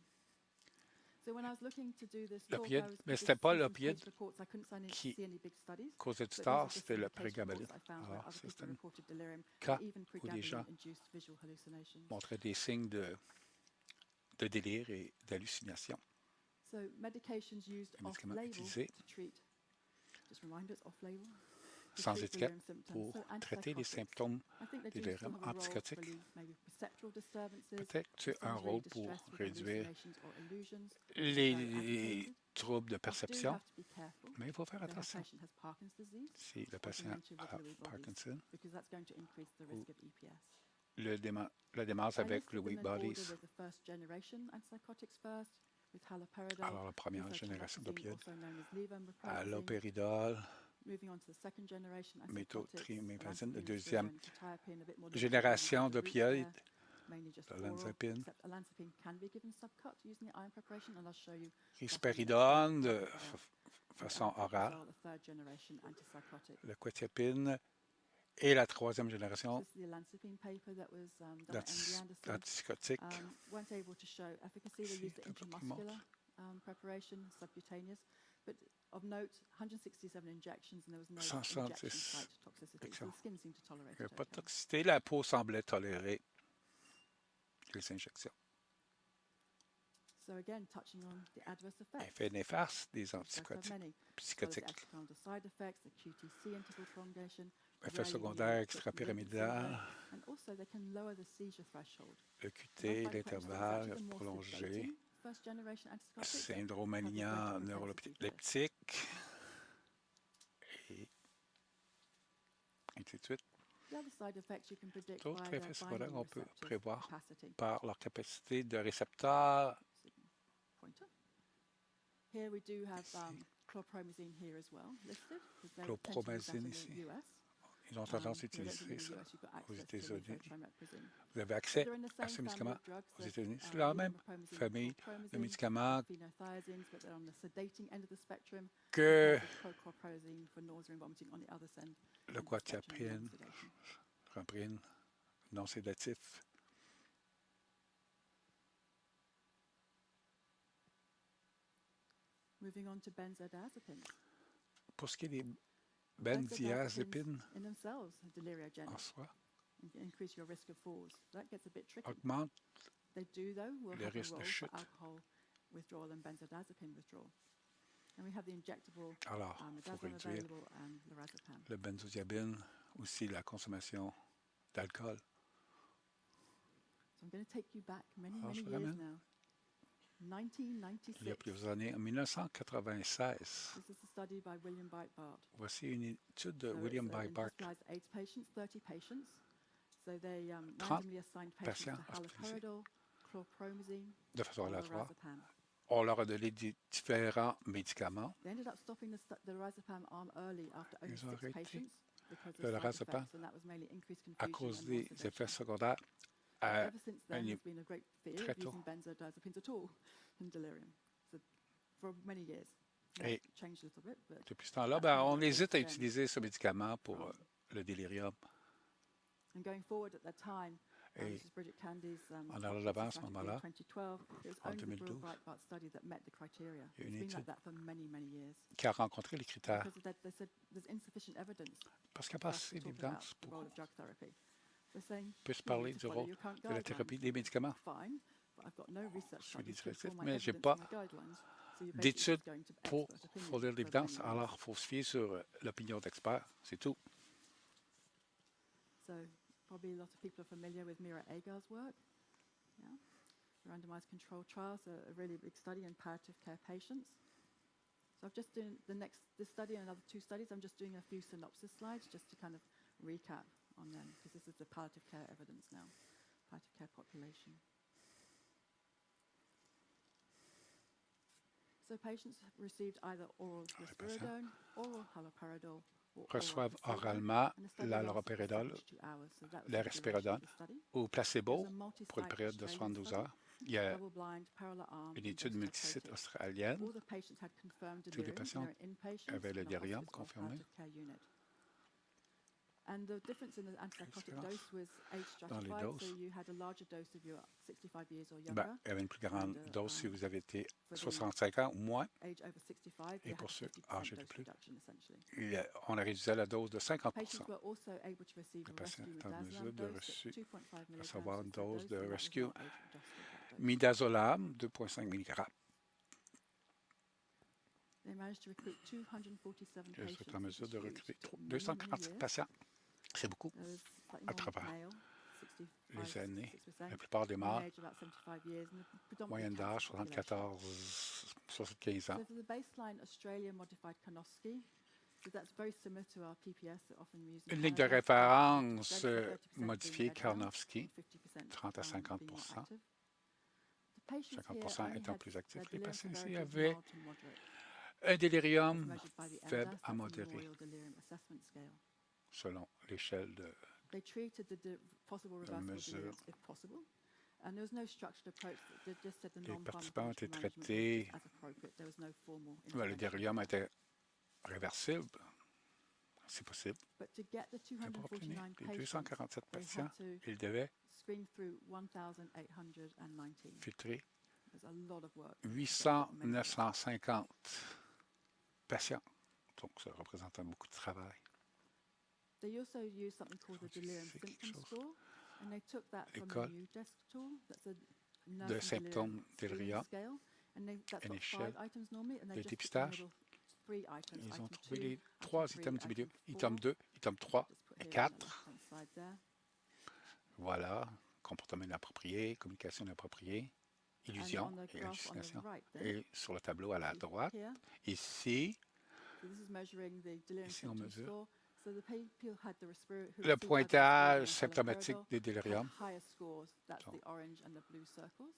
So when I was looking to do this talk, I l'opioïde, was mais just c'était pas seeing some l'opioïde patient reports. I couldn't qui see any big studies. causait du But these are tort, just c'était some le of the case prégabalin. reports I found where Alors, other ça, people c'est un reported delirium, cas and even où des gens pregabalin-induced visual hallucinations. montraient des signes de délire et d'hallucination. So medications used Les médicaments off-label utilisés to treat, just remind us, off-label, to sans treat étiquette delirium symptoms. pour So traiter les antipsychotics. symptômes I think they du do still délirium have a role for antipsychotique. maybe perceptual disturbances, Peut-être que tu as un someone's really rôle pour distressed with réduire hallucinations or illusions, les very agitated. troubles de You do perception, have to be careful. mais il faut faire If the attention. patient has Parkinson's disease, Si le or patient dementia with a Lewy bodies, Parkinson, because that's going to increase the risk of EPS. la démence I avec listed le them Lewy in order bodies, with the first generation antipsychotics first, with haloperidol, alors la première génération d'opioïdes, alloperidol, moving on to the second generation méthotrimépazine, la olanzapine, deuxième and quetiapine, a bit more génération difficult to d'opioïdes, reach there, mainly just oral, olanzapine, except olanzapine can be given subcut using the iron preparation, and I'll show you risperidone de façon orale, the third generation antipsychotic. la quetiapine Et la troisième génération This is the olanzapine paper that was done at MD Anderson. d'antipsychotiques. Weren't able to show efficacy. They Ici, used the tableau qui montre. intramuscular preparation, subcutaneous. But of note, 167 injections, and there was no 166 injection site toxicity. So Excellent. the skin seemed to tolerate Il n'y it. a pas de Okay. toxicité. La peau semblait tolérer les injections. So again, touching on the adverse effects. Effet néfaste des There's so antipsychotiques. many. Psychotiques. Extracondylar side effects, the QTC interval prolongation. Effet rarely secondaire near extrapyramidal, and also they can lower the seizure threshold. le QT, l'intervalle Actually, the more prolongé, sedating first generation antipsychotics syndrome have a better malignant propensity for this. neuroleptique, et ainsi de suite. The other side effects you can predict D'autres by their effets secondaires binding qu'on peut receptors prévoir capacity. par leur capacité de récepteur. Pointer. Here we do have chlorpromazine here as well listed. because they tend to use that Chlorpromazine in ici. the US. Ils ont tendance à I don't think utiliser in the ça US you've got aux access to États-Unis. levothyroxine. Vous avez accès They're in the à same ce family médicament of drugs aux that, États-Unis. C'est la même levothyroxine, famille de chlorpromazine, médicaments phenothiazines, but they're on the sedating end of the spectrum. que Prochlorpromazine for nausea and vomiting on the other end. le quetiapine, Roprine, non sédatif. Moving on to benzodiazepines. Pour ce qui est des benzodiazépines in themselves are deliriogenic en soi, and can increase your risk of falls. That gets a bit tricky. augmentent They do, though, will le have a risque de role chute. for alcohol withdrawal and benzodiazepine withdrawal. And we have the injectable Alors, il faut midazolam réduire available and lorazepam. le benzodiazépine, aussi la consommation d'alcool. So I'm going to take you back many, Alors, many je vous years ramène now. il y a 1996. plusieurs années, en 1996. This is a study by William Breitbart. Voici une étude de So William it's, in Breitbart. hospitalized AIDS patients, 30 patients. So they 30 randomly assigned patients patients to hospitalisés haloperidol, chlorpromazine, De façon or aléatoire. lorazepam. On leur a donné différents médicaments. They ended up stopping the lorazepam arm early after only Ils ont 6 arrêté patients because le of side lorazepam effects, and that was mainly increased à confusion cause and more des effets sedation. secondaires à Ever since then, un there's been a great fear très of tôt. using benzodiazepines at all in delirium. So for many years, Et that's changed a little bit, but depuis ce temps-là, on hésite à utiliser ce médicament pour le délirium. and going forward at that time, Et this is Bridget Candy's en allant de l'avant à ce strategy moment-là, in 2012. It was en only the 2012, Breitbart study that met the criteria. il y a It's une been étude like that for many, many years. qui a rencontré les critères Because of that, they said there's insufficient evidence parce qu'il n'y a pas for us assez to talk d'évidence about the pour role of drug therapy. They're saying, puisse you parler need du to follow rôle your current de la thérapie guidelines. des médicaments. Fine, but I've got no research Je suis studies to directrice, inform my mais j'ai evidence pas in the guidelines. So you're basically d'études just going to pour expert opinion fournir for l'évidence. many years. Alors, il faut se fier sur l'opinion d'experts, c'est tout. So probably a lot of people are familiar with Mira Agar's work. Yeah. Randomized controlled trials are a really big study in palliative care patients. So I've just done this study and another 2 studies. I'm just doing a few synopsis slides just to kind of recap on them because this is the palliative care evidence now, palliative care population. So patients have received either oral risperidone, oral haloperidol, or Reçoivent oral placebo, oralement and the study la lasted for loperidol, 72 hours. So that was le the duration of risperidone the study. ou placebo It was a pour une multi-site période de Australian 72 study, heures. Il y a double-blind, parallel arm, une and étude multisite dose-titrated. australienne. All the patients had confirmed Tous les delirium. patients They were inpatients avaient le in a délirium hospice or confirmé. palliative care unit. And the difference in the antipsychotic différence dose was age dans les stratified, so doses. you had a larger dose if you were 65 years or younger. Il y avait une plus grande And, dose si vous avez été for the 65 ans ou moins. age over 65, Et you had a pour ceux 50% âgés de dose plus, reduction, essentially. On a réduit la dose de 50 Patients were also able to receive Les a patients rescue étaient en mesure midazolam de dose at 2.5 milligrams recevoir une instead dose de and that was rescue not age-adjusted, that dose. midazolam, 2,5 mg. They managed to recruit 247 Ils patients. sont en mesure de It was huge. recruter It took many, 247 years. patients. C'est beaucoup. There was slightly à more travers male, les 65, années. 66%, La plupart des mean morts, age about 75 years, and the predominantly moyenne d'âge, cancer population. 74-75 ans. So for the baseline Australia modified Karnofsky, so that's very similar to our PPS that often we use in Une ligne de Canada. référence 30% modifiée being red Karnofsky, and 50% 30 à being more 50%. active. The patients here 50% only étant had plus their actifs. Les delirium patients ici severity was avaient mild to moderate, un as délirium measured by the faible MDAS, à that's the modéré, Memorial Delirium Assessment Scale. selon l'échelle de They treated the possible reversible mesure. delirium if possible. And there was no structured approach. They just said the Les participants ont été non-pharmacological management was traités. just as appropriate. There was no formal Le intervention. délirium était réversible si possible. But to get the Mais pour obtenir 249 les patients, 247 they patients, had to ils devaient screen through 1,819. filtrer There's a lot of work. 800 950 patients. Donc, ça représente beaucoup de travail. They also used something called the Je delirium sais quelque symptom chose. score, and they took that from the L'école new desk tool. That's a de nursing symptômes delirium delirium, scale, and that's une got échelle 5 items normally, and they de just took the dépistage. middle 3 items. Ils ont Item trouvé 2, les item 3 3, items du milieu. item Item 4. 2, item 3 Just put et here on the 4. left-hand side there. Voilà, comportement inapproprié, communication inappropriée, And illusion on the et graph on the hallucination. right then, Et sur le tableau à la droite, here, ici, so this is measuring the delirium ici on symptom mesure score. So the people had the who le received pointage isoflurane and symptomatique haloperidol des had déliriums. higher scores. That's Donc, the orange and the blue circles.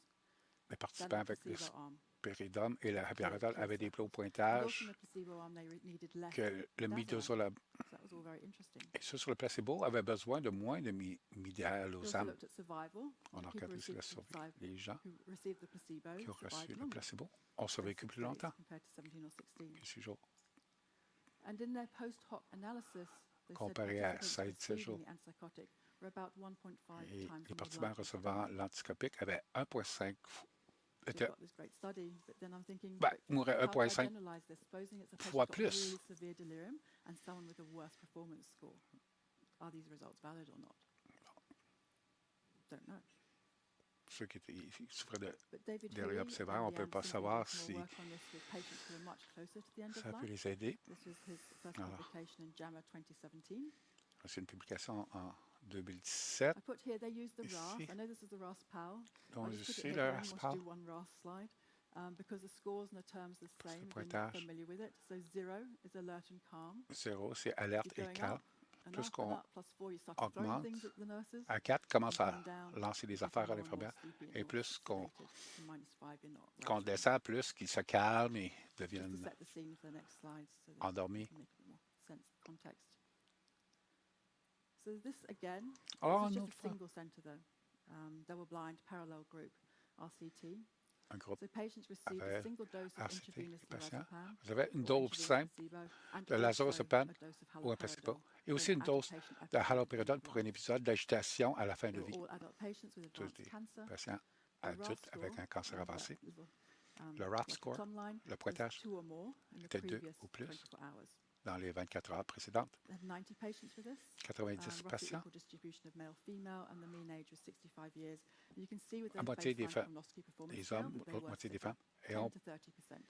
les Than participants the avec le placebo arm. péridome et la haloperidol avaient des plus hauts And also in pointages the placebo arm, they needed less que le midazolam. midazolam. So that was all very interesting. Et ceux sur le placebo avaient besoin de moins de They also midazolam. looked at survival. On a The people regardé aussi la received survie. Les gens who received the placebo qui ont reçu survived le longer, placebo ont survécu 6 plus days longtemps compared to 17 or 16. que 6 jours. And in their post-hoc analysis, they said Comparé à participants 16 jours. receiving the antipsychotic were about 1.5 Et times les more participants likely to recevant die. l'antiscopique avaient 1,5 So étaient, we've got this great study, but then I'm thinking, ben, but mouraient how can I 1,5 generalize this? Supposing it's a fois patient got plus. really severe delirium and someone with a worse performance score. Are these results valid or not? Don't know. Ceux qui souffraient de But David délirium Huey sévère, and on ne peut Leanne pas Simpson savoir did more si work on this with patients who were much closer to the end of ça peut life. les aider. This was his first Alors. publication in JAMA 2017. C'est une publication en 2017. I put here, they used the Ici. RAS. I know this is the RAS PAL. Donc, I just put ici, it le here because I only want to RAS-PAL. do one RAS slide because the scores and the terms are the Parce que same le if you're not pointage. familiar with it. So 0 is alert and calm. 0, c'est alerte You're et going calme. up and Plus up and qu'on up. Plus 4, you start throwing augmente, things at the nurses. à 4, commence And à come down, lancer des you're affaires à getting more and more l'infirmière. sleepy and Et more plus qu'on sedated. And -5, you're not qu'on right. descend, plus qu'ils se calment et Just to deviennent set the scene for the next slides so that endormis. you can make a bit more sense, context. So this again, Alors, this is une just autre a fois, single center though, double-blind parallel group, RCT. un groupe So patients received a avec single dose of RCT, les intravenous patients, lorazepam vous avez une or dose intravenous simple placebo and de also lazorozepam a dose of ou un placebo, haloperidol et for aussi an une adult dose patient de episode at the end haloperidol of pour un life. épisode d'agitation à la fin de They were vie. all adult patients with Tous advanced des cancer. patients The RAS adultes avec score, un cancer that avancé. little, Le RAF like a score, plumb line, le was pointage 2 or more in the était 2 previous ou plus 24 hours. dans les 24 heures précédentes. They had 90 patients for this. 90 Roughly patients, equal distribution of male-female, and the mean age was 65 years. And you can see with à their moitié des baseline femmes, colonoscopy performance des scale hommes, that they l'autre were moitié des sicker, femmes, et 10 on to 30%.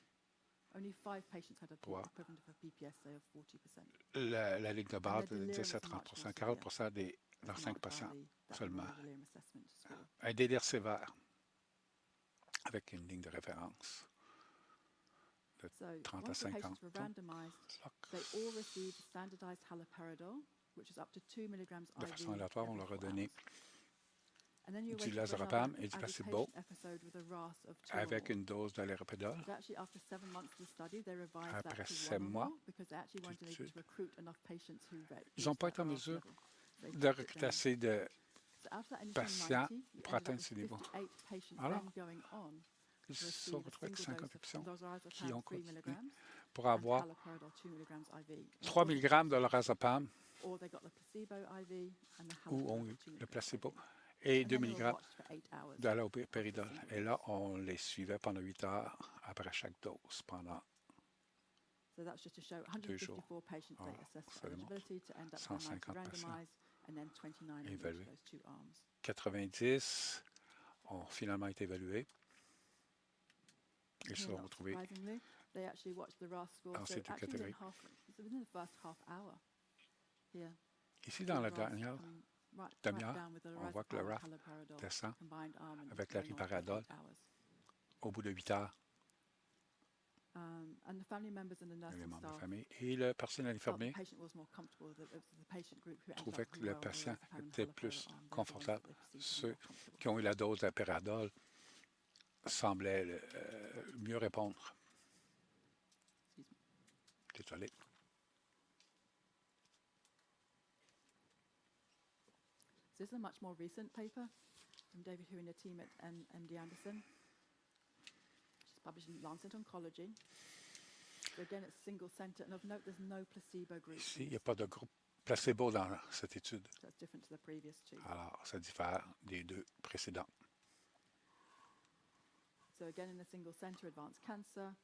Only 5 patients had a Wow. equivalent of a PPSA of 40%. la ligne de base their de delirium 10 à was much 30 more 40 des As leurs 5 marked by patients that seulement. Memorial Delirium Assessment score. Un délire sévère avec une ligne de référence de So 30 à once the 50. patients were randomized, they all received standardized haloperidol, which is up to 2 milligrams De IV façon aléatoire, on every leur a 4 donné hours. And then you du waited for lazopam another et du agitation placebo episode with a RAS of 2 or avec more. une dose de l'haloperidol. But actually, after 7 months of the study, they revised Après that to 7 1 or mois more because they actually weren't able d'études, to recruit enough patients who ils n'ont reached pas that été en RAS mesure level. So they de dropped it recruter down. assez de So after that initial patients 90, you pour ended up atteindre with ces niveaux. 58 patients Alors, then going on ils to se sont receive a retrouvés avec single 50 dose options of qui lorazepam ont 3 continué milligrams pour and avoir haloperidol 2 milligrams IV. 3 mg de lorazepam Or they got the placebo IV and the ou ont eu haloperidol 2 le milligrams placebo IV. et And 2 then they were mg watched for 8 hours de after l'haloperidol. single Et dose. là, on les suivait pendant 8 heures après chaque dose, pendant So that's just to show 2 jours. 154 patients they Alors, assessed for ça démontre eligibility to end up 150 90 patients randomized and then 29 in each of évalués. those 2 arms. 90 ont finalement été évalués. Ils Here, se sont not retrouvés surprisingly, they actually watched the RAS score. dans So ces deux actually catégories. within the first half hour here, Ici, dans the la RAS dernière coming right demi-heure, down with the on voit que le lorazepam and RAF haloperidol descend combined arm and avec la going on for riparidol 8 hours. au bout de 8 heures. And the family members and the Les nursing membres de staff famille et le personnel felt the infirmier patient was more comfortable. It was the patient group who ended trouvaient up que who le were on the patient lorazepam and était haloperidol plus arm. They're the ones confortable. that they perceived to be Ceux more comfortable. qui ont eu la dose de péridol semblaient mieux répondre. Excuse me. Désolé. So this is a much more recent paper from David Hu and the team at MD Anderson, which is published in Lancet Oncology. Ici, il n'y a pas de groupe placebo dans cette étude. Alors, ça diffère des deux précédents.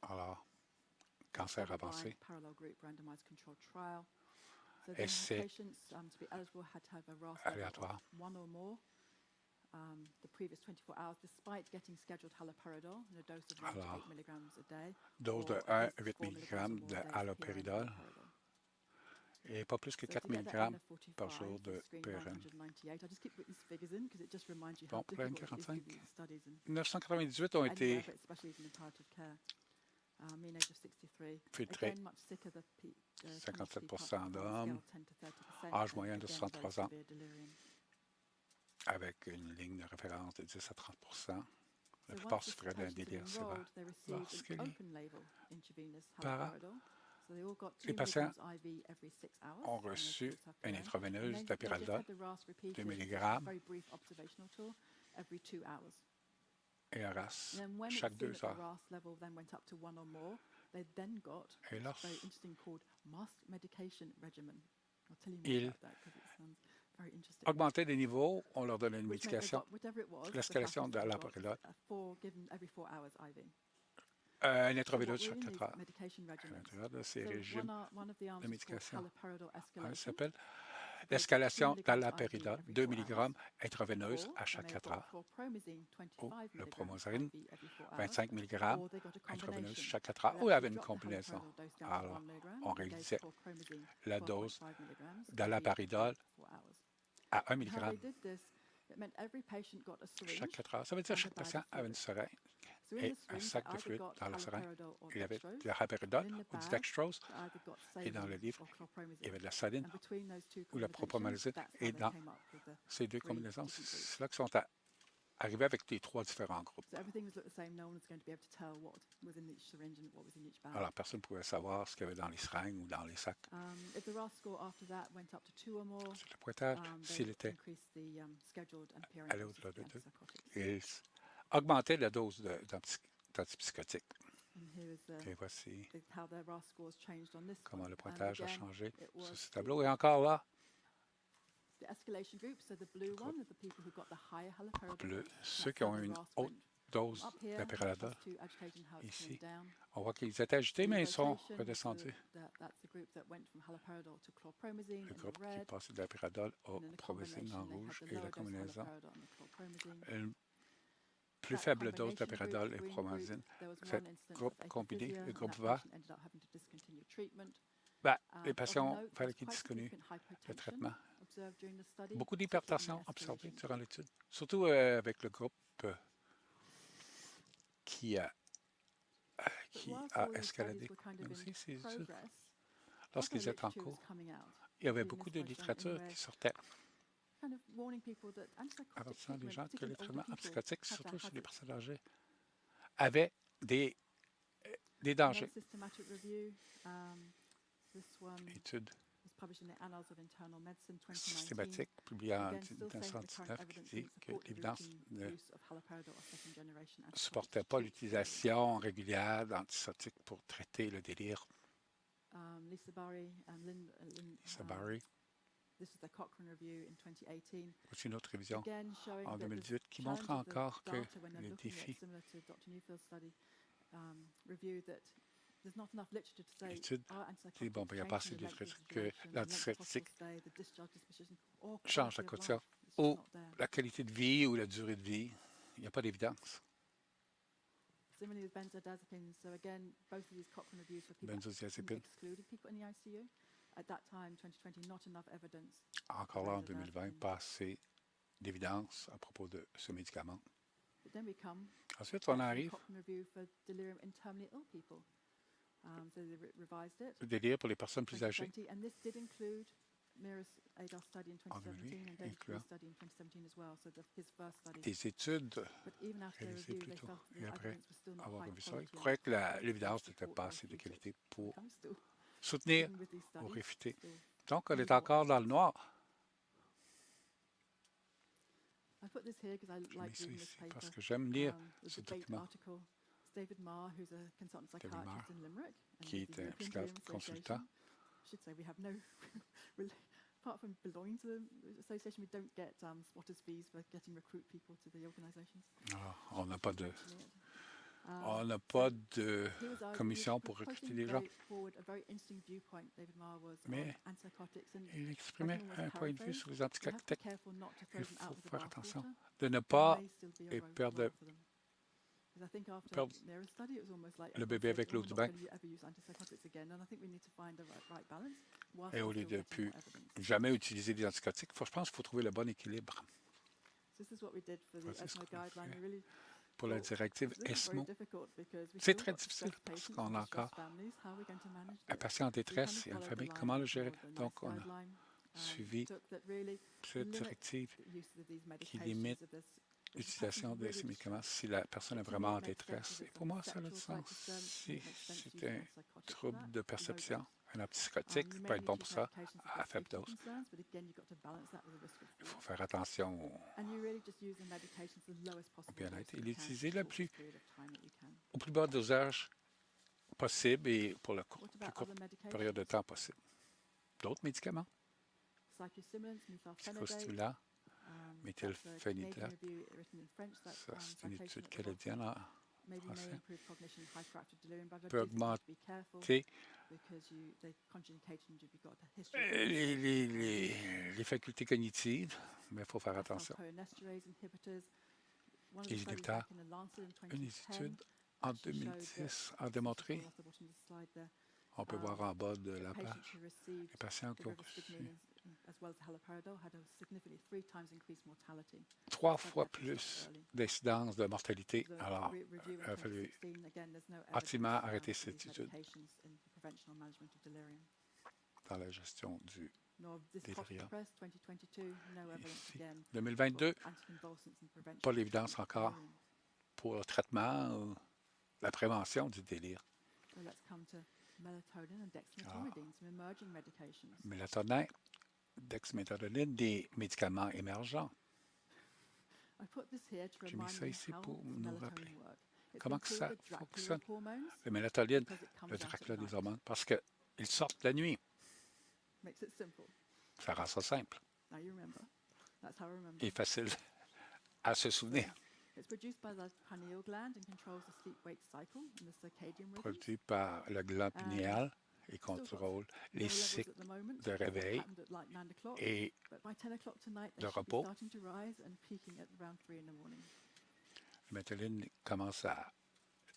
Alors, cancer avancé. Essai aléatoire. Alors, dose de 1 à 8 mg de haloperidol et pas plus que 4 mg par jour de PRN. Bon, PRN 45. 998 ont été filtrés. 57% d'hommes, âge moyen de 63 ans, avec une ligne de référence de 10 à 30%. La plupart souffraient d'un délire sévère. Lorsque les patients ont reçu une intraveineuse d'apiraldol, 2 mg, et un RAS chaque 2 heures. Et ils augmentaient les niveaux, on leur donnait une médication, l'escalation de l'apiraldol, un intraveineuse chaque 4 heures. À l'intérieur de ces régimes de médication, ça s'appelle l'escalation d'haloperidol, 2 mg intraveineuse à chaque 4 heures. Ou le promosine, 25 mg intraveineuse chaque 4 heures. Ou il y avait une combinaison. Alors, on réduisait la dose d'haloperidol à 1 mg chaque 4 heures. Ça veut dire que chaque patient avait une seringue et un sac de fluide dans la seringue. Il y avait de l'haloperidol ou du dextrose. Et dans le livre, il y avait de la saline ou la propamazine. Et dans ces deux combinaisons, c'est là qu'ils sont arrivés avec les 3 différents groupes. Alors, personne ne pouvait savoir ce qu'il y avait dans les seringues ou dans les sacs. C'est le pointage, s'il était allé au-delà de 2, il augmentait la dose d'antipsychotiques. Et voici comment le pointage a changé sur ce tableau. Et encore là, bleu, ceux qui ont une haute dose d'apiraldol. Ici, on voit qu'ils étaient agités, mais ils sont redescendus. Le groupe qui est passé de l'apiraldol au promosine en rouge et la combinaison. Une plus faible dose d'apiraldol et promosine. Ce groupe combiné, le groupe vert, les patients, il fallait qu'ils discontinuent le traitement. Beaucoup d'hypertension observée durant l'étude, surtout avec le groupe qui a escaladé. Mais aussi, ces études, lorsqu'ils étaient en cours, il y avait beaucoup de littérature qui sortait avertissant les gens que les traitements antipsychotiques, surtout chez les personnes âgées, avaient des dangers. Étude systématique publiée en 1979 qui dit que l'évidence ne supportait pas l'utilisation régulière d'antipsychotiques pour traiter le délire. Lisa Barry. C'est une autre révision en 2018 qui montre encore que les défis l'étude dit, bon, il n'y a pas assez de littérature que l'antipsychotique change la condition ou la qualité de vie ou la durée de vie. Il n'y a pas d'évidence. Benzodiazépines. Encore là, en 2020, pas assez d'évidence à propos de ce médicament. Ensuite, on arrive le délire pour les personnes plus âgées. En 2008, incluant des études réalisées plus tôt et après avoir revu ça. Il croyait que l'évidence n'était pas assez de qualité pour soutenir ou réfuter. Donc, on est encore dans le noir. Je mets ça ici parce que j'aime lire ce document. David Marr, who's a consultant David Marr, psychiatrist in Limerick, and qui he's the est un European psychiatre Delirium consultant. Association. I should say we have no, apart from belonging to the association, we don't get spotters fees for getting recruit people to the organisations. On n'a pas de commission pour recruter des gens. Mais il exprimait un point de vue sur les antipsychotiques. Il faut faire attention de ne pas perdre le bébé avec l'eau du bain. Et au lieu de plus jamais utiliser des antipsychotiques, je pense qu'il faut trouver le bon équilibre. Pour la directive ESMO. C'est très difficile parce qu'on a encore un patient en détresse et une famille. Comment le gérer? Donc, on a suivi cette directive qui limite l'utilisation de ces médicaments si la personne est vraiment en détresse. Et pour moi, ça a du sens. Si c'est un trouble de perception, un antipsychotique peut être bon pour ça à faible dose. Il faut faire attention au bien-être et l'utiliser au plus bas dosage possible et pour la plus courte période de temps possible. D'autres médicaments? Psychostimulants, méthylphénidate. Ça, c'est une étude canadienne en français. Peut augmenter les facultés cognitives, mais il faut faire attention. Les inhibiteurs, une étude en 2010 a démontré, on peut voir en bas de la page, les patients qui ont reçu 3 fois plus d'incidence de mortalité. Alors, il a fallu hâtivement arrêter cette étude dans la gestion du délirium. Ici, 2022, pas l'évidence encore pour le traitement ou la prévention du délire. Mélatonine, dexméthadone, des médicaments émergents. J'ai mis ça ici pour nous rappeler comment que ça fonctionne. Le mélatonine, le tracas des hormones, parce qu'ils sortent la nuit. Ça rend ça simple et facile à se souvenir. Produit par la glande pinéale et contrôle les cycles de réveil et de repos. Le mélatonine commence à...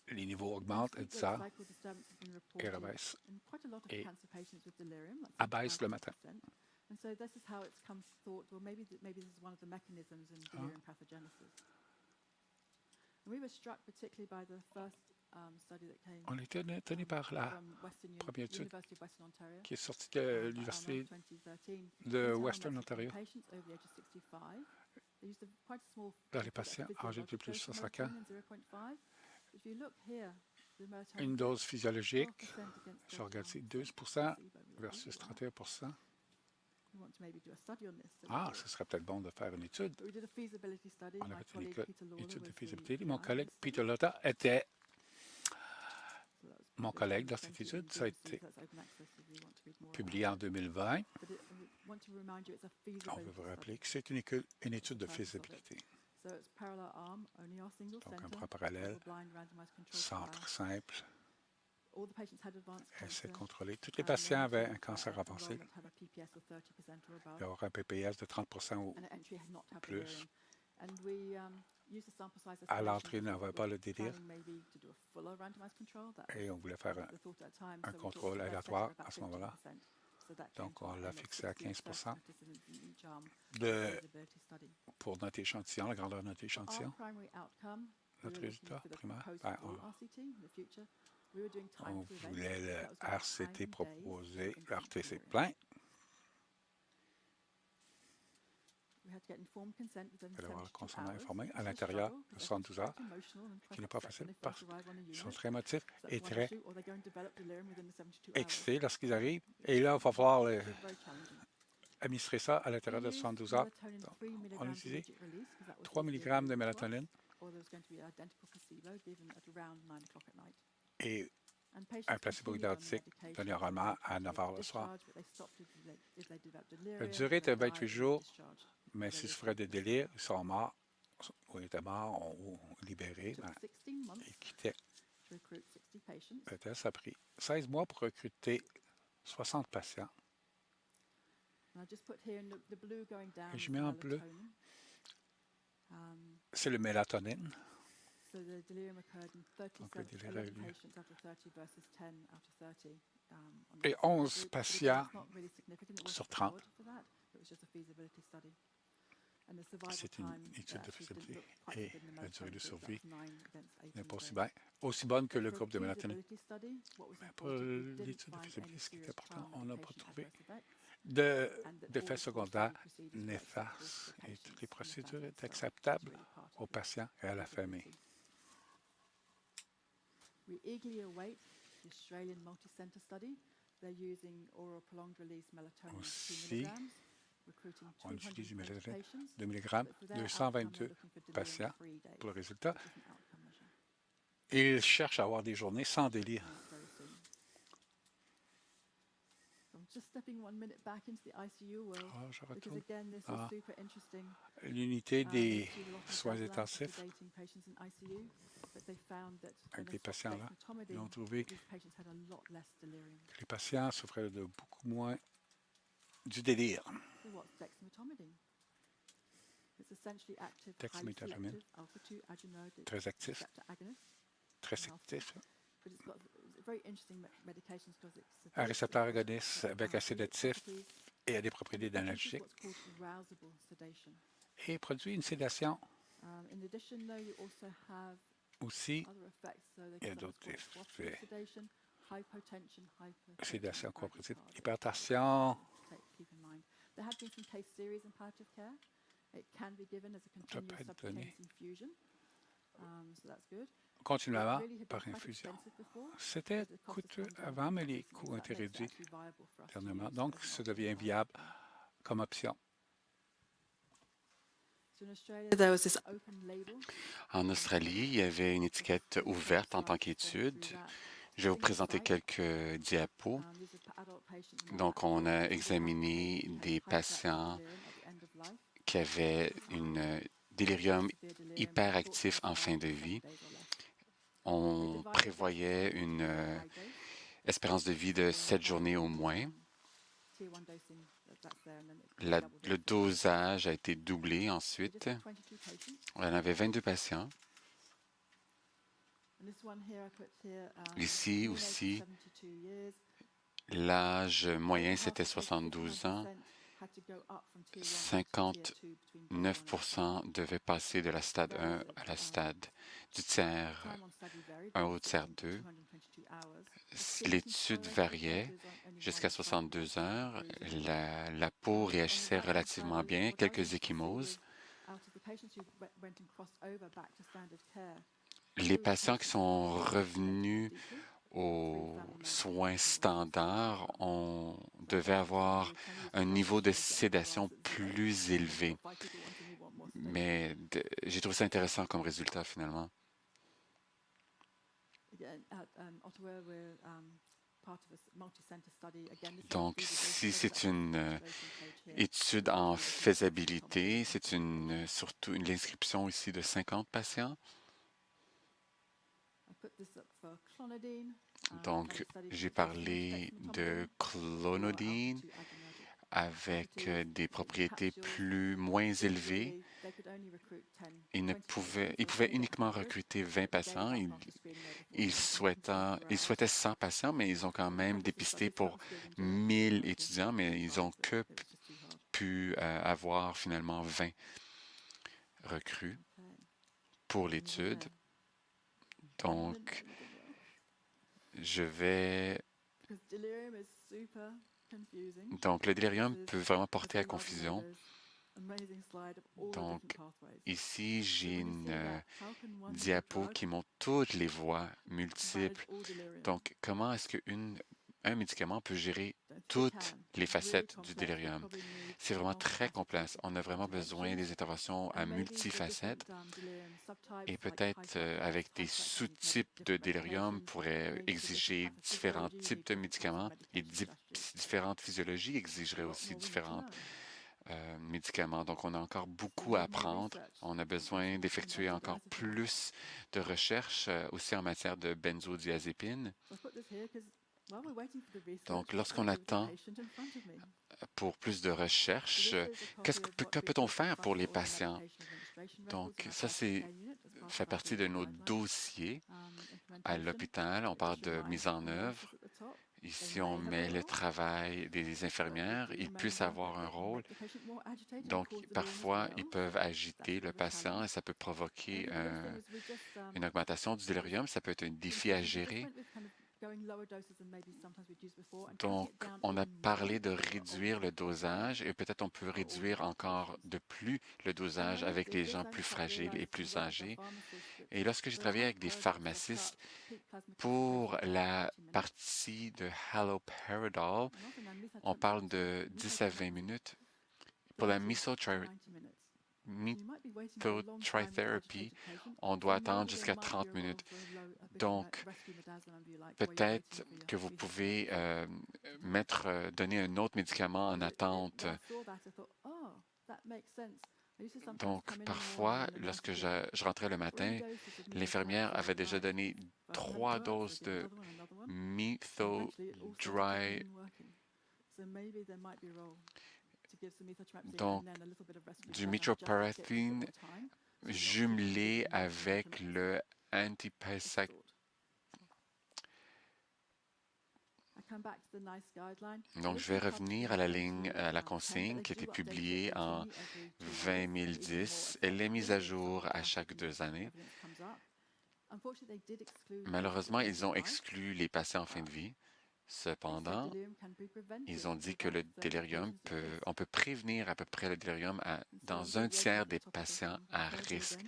Les niveaux augmentent à 10 heures et rebaissent et abaissent le matin. On était étonné par la première étude qui est sortie de l'Université de Western Ontario. Dans les patients âgés de plus de 65 ans, une dose physiologique, je regarde ici, 12% versus 31%. Ce serait peut-être bon de faire une étude. On avait fait une étude de faisabilité. Mon collègue Peter Lotta était mon collègue dans cette étude. Ça a été publié en 2020. On veut vous rappeler que c'est une étude de faisabilité. Donc, un bras parallèle, centre simple, essai contrôlé. Tous les patients avaient un cancer avancé. Il y aura un PPS de 30% ou plus. À l'entrée, il n'avait pas le délire. Et on voulait faire un contrôle aléatoire à ce moment-là. Donc, on l'a fixé à 15% pour notre échantillon, la grandeur de notre échantillon. Notre résultat primaire, on voulait le RCT proposer, le RTC plein. Il fallait avoir le consentement informé à l'intérieur de 72 heures, qui n'est pas facile parce qu'ils sont très émotifs et très excités lorsqu'ils arrivent. Et là, il va falloir administrer ça à l'intérieur de 72 heures. Donc, on a utilisé 3 mg de mélatonine et un placebo identique donné oralement à 9 heures le soir. La durée était 28 jours, mais s'ils souffraient de délire, ils sont morts, ou étaient morts, ou libérés, ils quittaient. Le test a pris 16 mois pour recruter 60 patients. Et je mets en bleu, c'est le mélatonine. Donc, le délire a eu lieu. Et 11 patients sur 30. C'est une étude de faisabilité et la durée de survie n'est pas aussi bonne que le groupe de mélatonine. Mais pour l'étude de faisabilité, ce qui est important, on n'a pas trouvé d'effets secondaires néfastes et toutes les procédures étaient acceptables aux patients et à la famille. We eagerly await the Australian multi-center study. They're using oral prolonged release melatonin 2 mg, recruiting 220 On utilise du mélatonine patients. 2 mg, 222 patients pour le résultat. Et ils cherchent à avoir des journées sans délire. Je retourne à l'unité des soins intensifs. Avec les patients là, ils ont trouvé que les patients souffraient de beaucoup moins du délire. Dexméthamphétamine, très actif, très actif. Un récepteur agoniste avec acide actif et a des propriétés d'analgésique et produit une sédation. Aussi, il y a d'autres effets. Sédation coopérative, hypertension. Ça peut être donné continuellement par infusion. C'était coûteux avant, mais les coûts ont été réduits dernièrement. Donc, ça devient viable comme option. En Australie, il y avait une étiquette ouverte en tant qu'étude. Je vais vous présenter quelques diapos. Donc, on a examiné des patients qui avaient un délirium hyperactif en fin de vie. On prévoyait une espérance de vie de 7 journées au moins. Le dosage a été doublé ensuite. On avait 22 patients. Ici aussi, l'âge moyen, c'était 72 ans. 59% devaient passer de la stade 1 à la stade du tiers 1 au tiers 2. L'étude variait jusqu'à 62 heures. La peau réagissait relativement bien, quelques ecchymoses. Les patients qui sont revenus aux soins standards, on devait avoir un niveau de sédation plus élevé. Mais j'ai trouvé ça intéressant comme résultat finalement. Donc, si c'est une étude en faisabilité, c'est surtout l'inscription ici de 50 patients. Donc, j'ai parlé de clonidine avec des propriétés moins élevées. Ils pouvaient uniquement recruter 20 patients. Ils souhaitaient 100 patients, mais ils ont quand même dépisté pour 1000 étudiants, mais ils n'ont que pu avoir finalement 20 recrues pour l'étude. Donc, Donc, le délirium peut vraiment porter à confusion. Donc, ici, j'ai une diapo qui montre toutes les voies multiples. Donc, comment est-ce qu'un médicament peut gérer toutes les facettes du délirium? C'est vraiment très complexe. On a vraiment besoin des interventions à multifacettes et peut-être avec des sous-types de délirium pourrait exiger différents types de médicaments et différentes physiologies exigeraient aussi différents médicaments. Donc, on a encore beaucoup à apprendre. On a besoin d'effectuer encore plus de recherches aussi en matière de benzodiazépines. Donc, lorsqu'on attend pour plus de recherches, que peut-on faire pour les patients? Donc, ça, fait partie de nos dossiers à l'hôpital. On parle de mise en œuvre. Ici, on met le travail des infirmières. Ils puissent avoir un rôle. Donc, parfois, ils peuvent agiter le patient et ça peut provoquer une augmentation du délirium. Ça peut être un défi à gérer. Donc, on a parlé de réduire le dosage et peut-être on peut réduire encore de plus le dosage avec les gens plus fragiles et plus âgés. Et lorsque j'ai travaillé avec des pharmacistes pour la partie de haloperidol, on parle de 10 à 20 minutes. Pour la methotrithérapie, on doit attendre jusqu'à 30 minutes. Donc, peut-être que vous pouvez donner un autre médicament en attente. Donc, parfois, lorsque je rentrais le matin, l'infirmière avait déjà donné 3 doses de methodry. Donc, du methotrexate jumelé avec le antipsychotique. Donc, je vais revenir à la consigne qui a été publiée en 2010. Elle est mise à jour à chaque 2 années. Malheureusement, ils ont exclu les patients en fin de vie. Cependant, ils ont dit que le délirium on peut prévenir à peu près le délirium dans un tiers des patients à risque.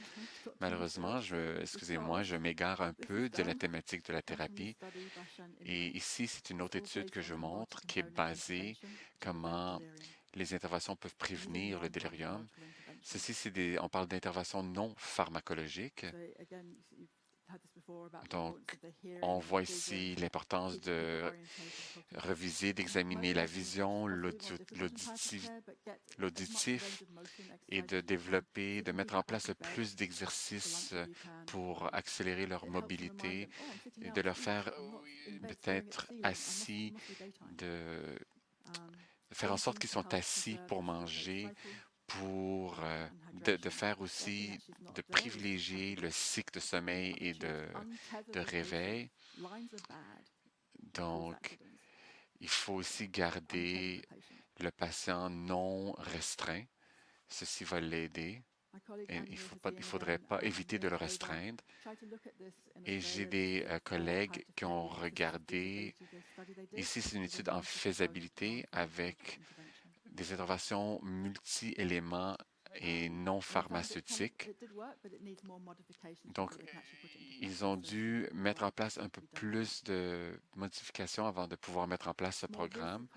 Malheureusement, excusez-moi, je m'égare un peu de la thématique de la thérapie. Et ici, c'est une autre étude que je montre qui est basée comment les interventions peuvent prévenir le délirium. Ceci, on parle d'interventions non pharmacologiques. Donc, on voit ici l'importance de reviser, d'examiner la vision, l'auditif et de développer, de mettre en place le plus d'exercices pour accélérer leur mobilité et de leur faire peut-être assis, de faire en sorte qu'ils sont assis pour manger, de faire aussi, de privilégier le cycle de sommeil et de réveil. Donc, il faut aussi garder le patient non restreint. Ceci va l'aider. Et il ne faudrait pas éviter de le restreindre. Et j'ai des collègues qui ont regardé, ici c'est une étude en faisabilité avec des interventions multi-éléments et non pharmaceutiques. Donc, ils ont dû mettre en place un peu plus de modifications avant de pouvoir mettre en place ce programme.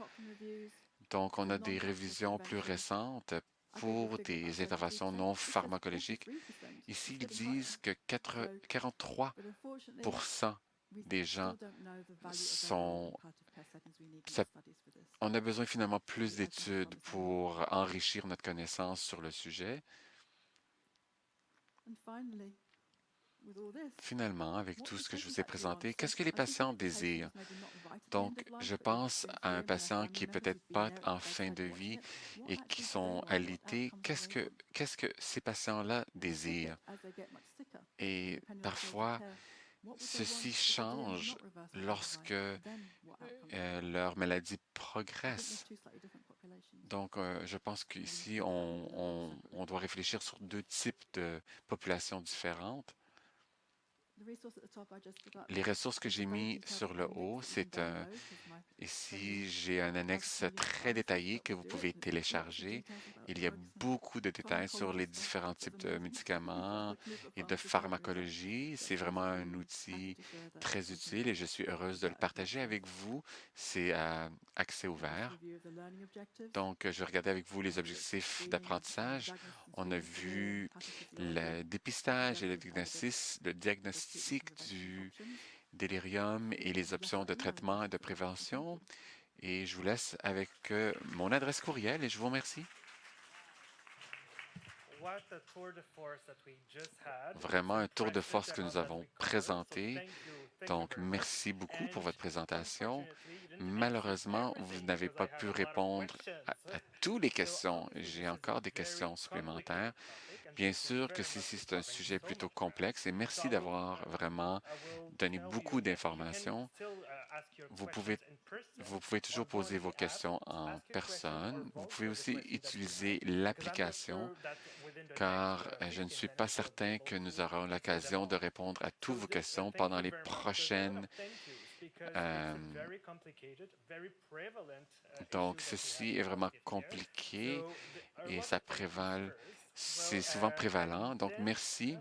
Donc, on a des révisions plus récentes pour des interventions non pharmacologiques. Ici, ils disent que 43 des gens on a besoin finalement plus d'études pour enrichir notre connaissance sur le sujet. Finalement, avec tout ce que je vous ai présenté, qu'est-ce que les patients désirent? Donc, je pense à un patient qui est peut-être pas en fin de vie et qui sont alités. Qu'est-ce que ces patients-là désirent? Et parfois, ceci change lorsque leur maladie progresse. Donc, je pense qu'ici, on doit réfléchir sur 2 types de populations différentes. Les ressources que j'ai mis sur le haut, c'est Ici, j'ai un annexe très détaillé que vous pouvez télécharger. Il y a beaucoup de détails sur les différents types de médicaments et de pharmacologie. C'est vraiment un outil très utile et je suis heureuse de le partager avec vous. C'est à accès ouvert. Donc, je vais regarder avec vous les objectifs d'apprentissage. On a vu le dépistage et le diagnostic du délirium et les options de traitement et de prévention. Et je vous laisse avec mon adresse courriel et je vous remercie. Vraiment un tour de force que nous avons présenté. Donc, merci beaucoup pour votre présentation. Malheureusement, vous n'avez pas pu répondre à toutes les questions. J'ai encore des questions supplémentaires. Bien sûr que c'est un sujet plutôt complexe et merci d'avoir vraiment donné beaucoup d'informations. Vous pouvez toujours poser vos questions en personne. Vous pouvez aussi utiliser l'application car je ne suis pas certain que nous aurons l'occasion de répondre à toutes vos questions pendant les prochaines. Donc, ceci est vraiment compliqué et c'est souvent prévalent. Donc, merci.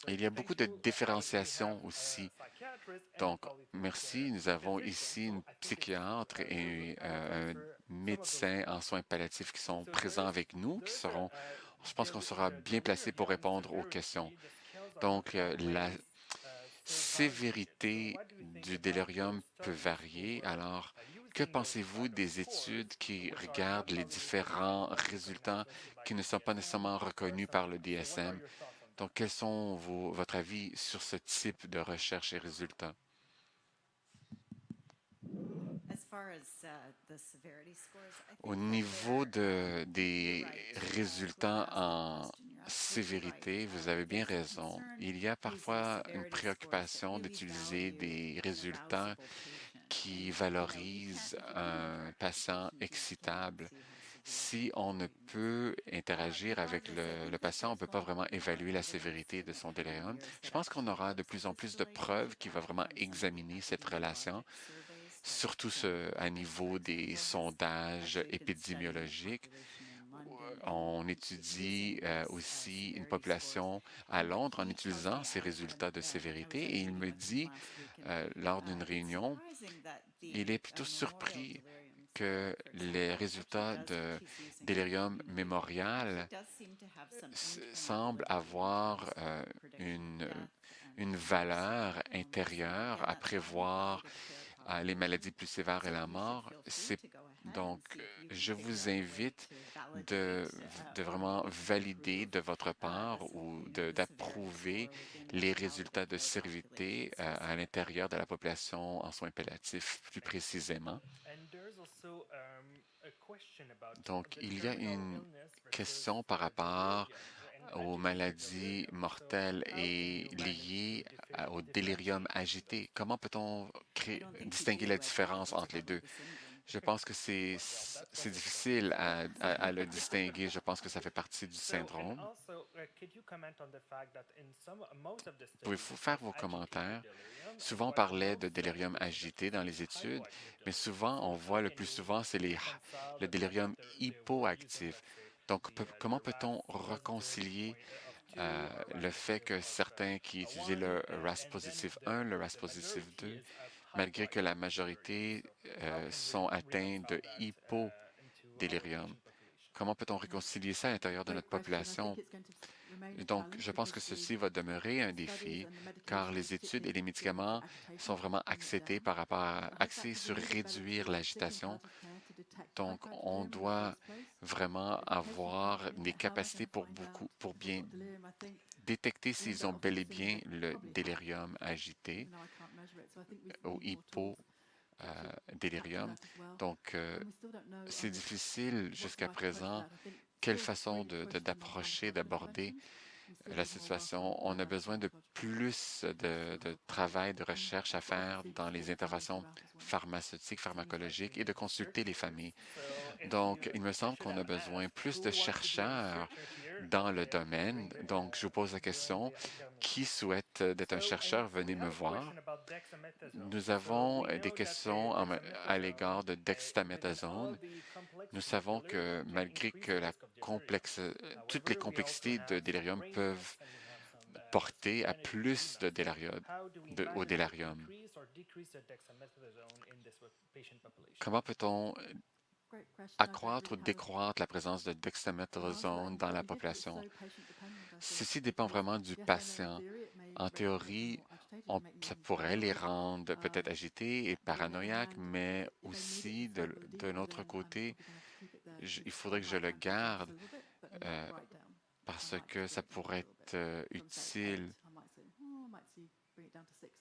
Il y a beaucoup de différenciation aussi. Donc, merci. Nous avons ici une psychiatre et un médecin en soins palliatifs qui sont présents avec nous, je pense qu'on sera bien placé pour répondre aux questions. Donc, la sévérité du délirium peut varier. Alors, que pensez-vous des études qui regardent les différents résultats qui ne sont pas nécessairement reconnus par le DSM? Donc, quels sont votre avis sur ce type de recherche et résultats? Au niveau des résultats en sévérité, vous avez bien raison. Il y a parfois une préoccupation d'utiliser des résultats qui valorisent un patient excitable. Si on ne peut interagir avec le patient, on ne peut pas vraiment évaluer la sévérité de son délirium. Je pense qu'on aura de plus en plus de preuves qui vont vraiment examiner cette relation, surtout à niveau des sondages épidémiologiques. On étudie aussi une population à Londres en utilisant ces résultats de sévérité et il me dit, lors d'une réunion, il est plutôt surpris que les résultats de délirium mémorial semblent avoir une valeur intérieure à prévoir les maladies plus sévères et la mort. Donc, je vous invite de vraiment valider de votre part ou d'approuver les résultats de sévérité à l'intérieur de la population en soins palliatifs, plus précisément. Donc, il y a une question par rapport aux maladies mortelles et liées au délirium agité. Comment peut-on distinguer la différence entre les deux? Je pense que c'est difficile à le distinguer. Je pense que ça fait partie du syndrome. Pouvez-vous faire vos commentaires? Souvent, on parlait de délirium agité dans les études, mais souvent, on voit le plus souvent, c'est le délirium hypoactif. Donc, comment peut-on réconcilier le fait que certains qui utilisaient le RAS positif 1, le RAS positif 2, malgré que la majorité sont atteints de hypodélirium? Comment peut-on réconcilier ça à l'intérieur de notre population? Donc, je pense que ceci va demeurer un défi, car les études et les médicaments sont vraiment axés sur réduire l'agitation. Donc, on doit vraiment avoir des capacités pour bien détecter s'ils ont bel et bien le délirium agité ou hypodélirium. Donc, c'est difficile jusqu'à présent quelle façon d'approcher, d'aborder la situation. On a besoin de plus de travail, de recherche à faire dans les interventions pharmaceutiques, pharmacologiques et de consulter les familles. Donc, il me semble qu'on a besoin plus de chercheurs dans le domaine. Donc, je vous pose la question, qui souhaite d'être un chercheur, venez me voir. Nous avons des questions à l'égard de dexaméthasone. Nous savons que malgré que toutes les complexités de délirium peuvent porter à plus de au délirium. Comment peut-on accroître ou décroître la présence de dexaméthasone dans la population? Ceci dépend vraiment du patient. En théorie, ça pourrait les rendre peut-être agités et paranoïaques, mais aussi d'un autre côté, il faudrait que je le garde parce que ça pourrait être utile.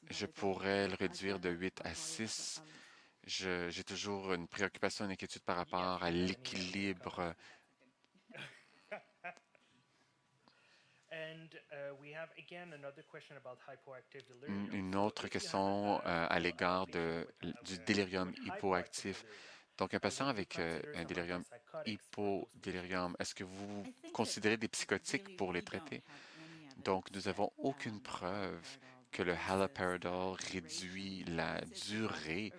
Je pourrais le réduire de 8 à 6. J'ai toujours une préoccupation, une inquiétude par rapport à l'équilibre. Une autre question à l'égard du délirium hypoactif. Donc, un patient avec un délirium hypodélirium, est-ce que vous considérez des psychotiques pour les traiter? Donc, nous n'avons aucune preuve que le haloperidol réduit la durée.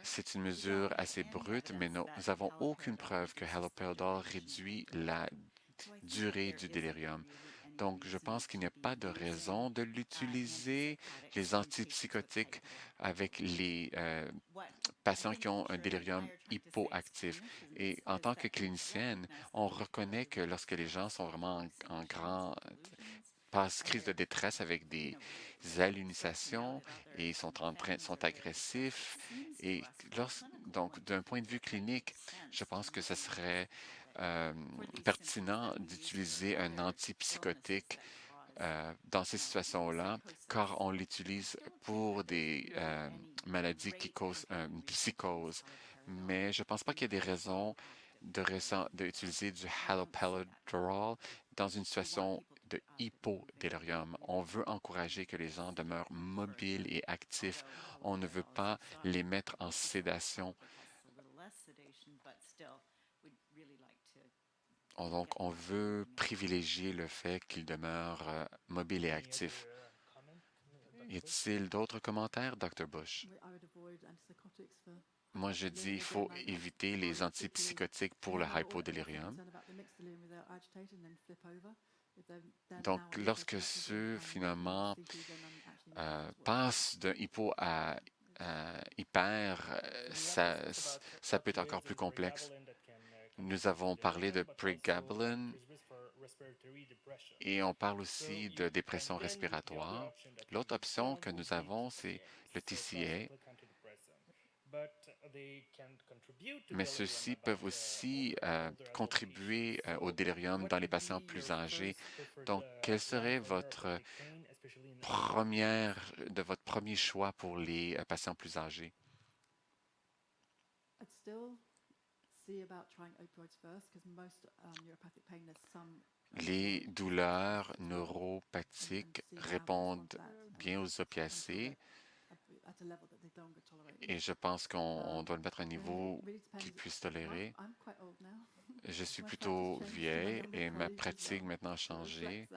C'est une mesure assez brute, mais nous n'avons aucune preuve que haloperidol réduit la durée du délirium. Donc, je pense qu'il n'y a pas de raison de l'utiliser, les antipsychotiques, avec les patients qui ont un délirium hypoactif. Et en tant que clinicienne, on reconnaît que lorsque les gens sont vraiment en grand passent crise de détresse avec des hallucinations et sont agressifs. Et donc, d'un point de vue clinique, je pense que ce serait pertinent d'utiliser un antipsychotique dans ces situations-là, car on l'utilise pour des maladies qui causent une psychose. Mais je ne pense pas qu'il y ait des raisons d'utiliser du haloperidol dans une situation de hypodélirium. On veut encourager que les gens demeurent mobiles et actifs. On ne veut pas les mettre en sédation. Donc, on veut privilégier le fait qu'ils demeurent mobiles et actifs. Y a-t-il d'autres commentaires, Dr. Bush? Moi, je dis qu'il faut éviter les antipsychotiques pour le hypodélirium. Donc, lorsque ceux, finalement, passent d'un hypo à hyper, ça peut être encore plus complexe. Nous avons parlé de pregabalin et on parle aussi de dépression respiratoire. L'autre option que nous avons, c'est le TCA. Mais ceux-ci peuvent aussi contribuer au délirium dans les patients plus âgés. Donc, quel serait votre premier choix pour les patients plus âgés? Les douleurs neuropathiques répondent bien aux opiacés et je pense qu'on doit le mettre à un niveau qu'ils puissent tolérer. Je suis plutôt vieille et ma pratique maintenant a changé.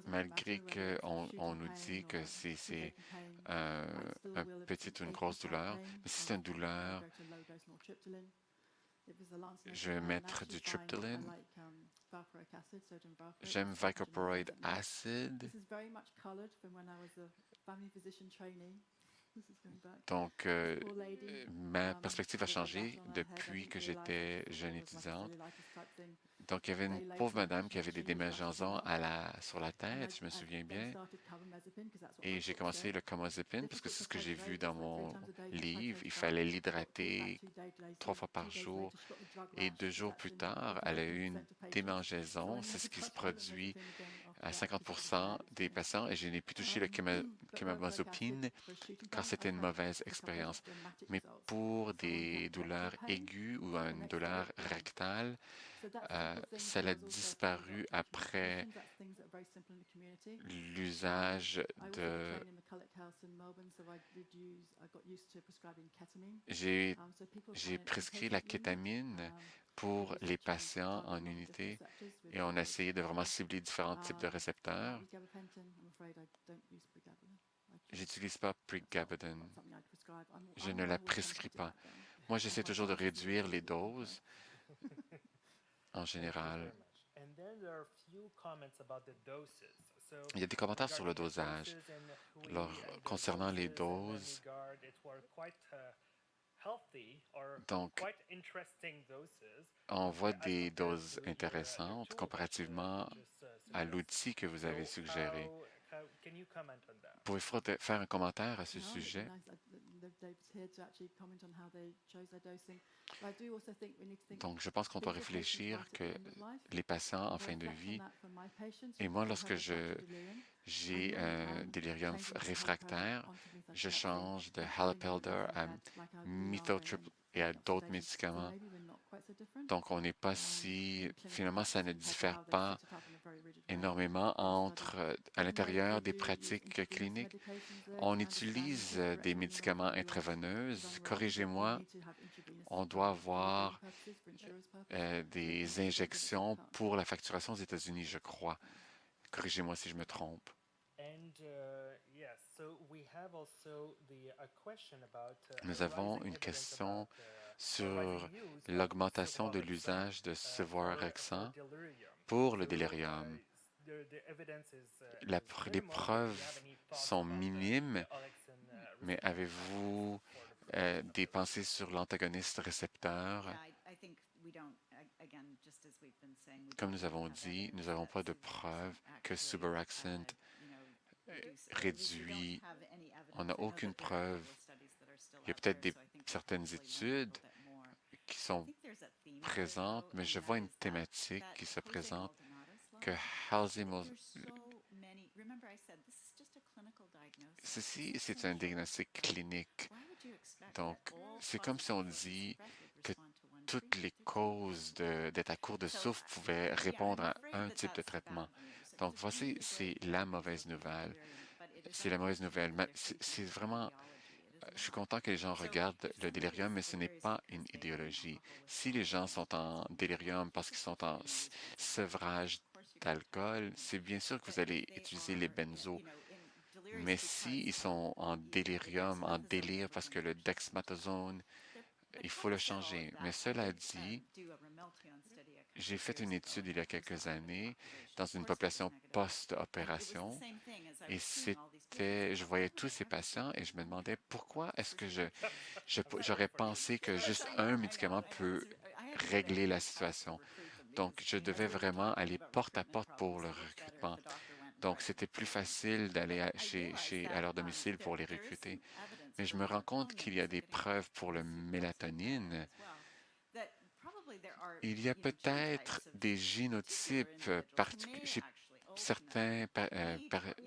Malgré qu'on nous dit que c'est un petit ou une grosse douleur, mais si c'est une douleur, je vais mettre du triptyline. J'aime Vicoporoid acid. Donc, ma perspective a changé depuis que j'étais jeune étudiante. Donc, il y avait une pauvre madame qui avait des démangeaisons sur la tête, je me souviens bien. Et j'ai commencé le camazepine parce que c'est ce que j'ai vu dans mon livre. Il fallait l'hydrater 3 fois par jour. Et 2 jours plus tard, elle a eu une démangeaison. C'est ce qui se produit à 50% des patients. Et je n'ai plus touché le camazepine car c'était une mauvaise expérience. Mais pour des douleurs aiguës ou une douleur rectale, ça a disparu après l'usage de... J'ai prescrit la kétamine pour les patients en unité et on a essayé de vraiment cibler différents types de récepteurs. J'utilise pas pregabalin. Je ne la prescris pas. Moi, j'essaie toujours de réduire les doses en général. Il y a des commentaires sur le dosage. Concernant les doses, donc, on voit des doses intéressantes comparativement à l'outil que vous avez suggéré. Pouvez-vous faire un commentaire à ce sujet? Donc, je pense qu'on doit réfléchir que les patients en fin de vie, et moi, lorsque j'ai un délirium réfractaire, je change de haloperidol à methotrexate et à d'autres médicaments. Donc, on n'est pas si... Finalement, ça ne diffère pas énormément à l'intérieur des pratiques cliniques. On utilise des médicaments intraveineux. Corrigez-moi, on doit avoir des injections pour la facturation aux États-Unis, je crois. Corrigez-moi si je me trompe. Nous avons une question sur l'augmentation de l'usage de Cevorexant pour le délirium. Les preuves sont minimes, mais avez-vous des pensées sur l'antagoniste récepteur? Comme nous avons dit, nous n'avons pas de preuves que Suboxone réduit. On n'a aucune preuve. Il y a peut-être certaines études qui sont présentes, mais je vois une thématique qui se présente que ceci, c'est un diagnostic clinique. Donc, c'est comme si on dit que toutes les causes d'être à court de souffle pouvaient répondre à un type de traitement. Donc, voici, c'est la mauvaise nouvelle. C'est la mauvaise nouvelle. C'est vraiment... Je suis content que les gens regardent le délirium, mais ce n'est pas une idéologie. Si les gens sont en délirium parce qu'ils sont en sevrage d'alcool, c'est bien sûr que vous allez utiliser les benzos. Mais s'ils sont en délirium, en délire parce que le dexméthasone, il faut le changer. Mais cela dit, j'ai fait une étude il y a quelques années dans une population post-opération et je voyais tous ces patients et je me demandais pourquoi est-ce que j'aurais pensé que juste un médicament peut régler la situation. Donc, je devais vraiment aller porte à porte pour le recrutement. Donc, c'était plus facile d'aller à leur domicile pour les recruter. Mais je me rends compte qu'il y a des preuves pour le mélatonine. Il y a peut-être des génotypes chez certains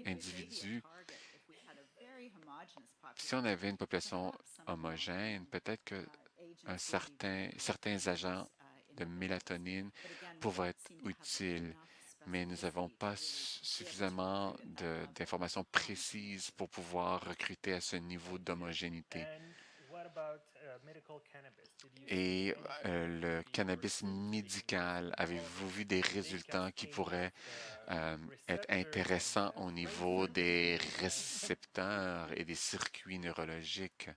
individus. Si on avait une population homogène, peut-être que certains agents de mélatonine pourraient être utiles, mais nous n'avons pas suffisamment d'informations précises pour pouvoir recruter à ce niveau d'homogénéité. Et le cannabis médical, avez-vous vu des résultats qui pourraient être intéressants au niveau des récepteurs et des circuits neurologiques?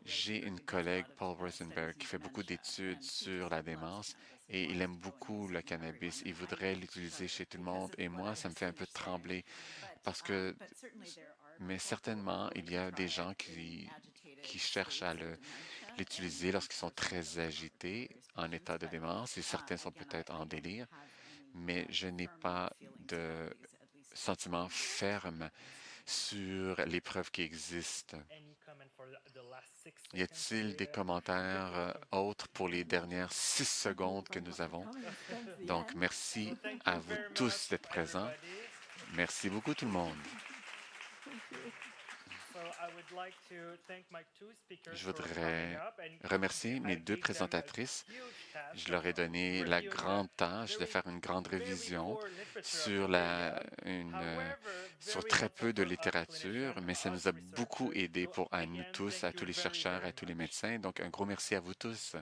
J'ai une collègue, Paul Rosenberg, qui fait beaucoup d'études sur la démence et il aime beaucoup le cannabis. Il voudrait l'utiliser chez tout le monde et moi, ça me fait un peu trembler parce que, mais certainement, il y a des gens qui cherchent à l'utiliser lorsqu'ils sont très agités, en état de démence, et certains sont peut-être en délire, mais je n'ai pas de sentiment ferme sur les preuves qui existent. Y a-t-il des commentaires autres pour les dernières 6 secondes que nous avons? Donc, merci à vous tous d'être présents. Merci beaucoup tout le monde. Je voudrais remercier mes deux présentatrices. Je leur ai donné la grande tâche de faire une grande révision sur, sur très peu de littérature, mais ça nous a beaucoup aidé à nous tous, à tous les chercheurs, à tous les médecins. Donc, un gros merci à vous tous.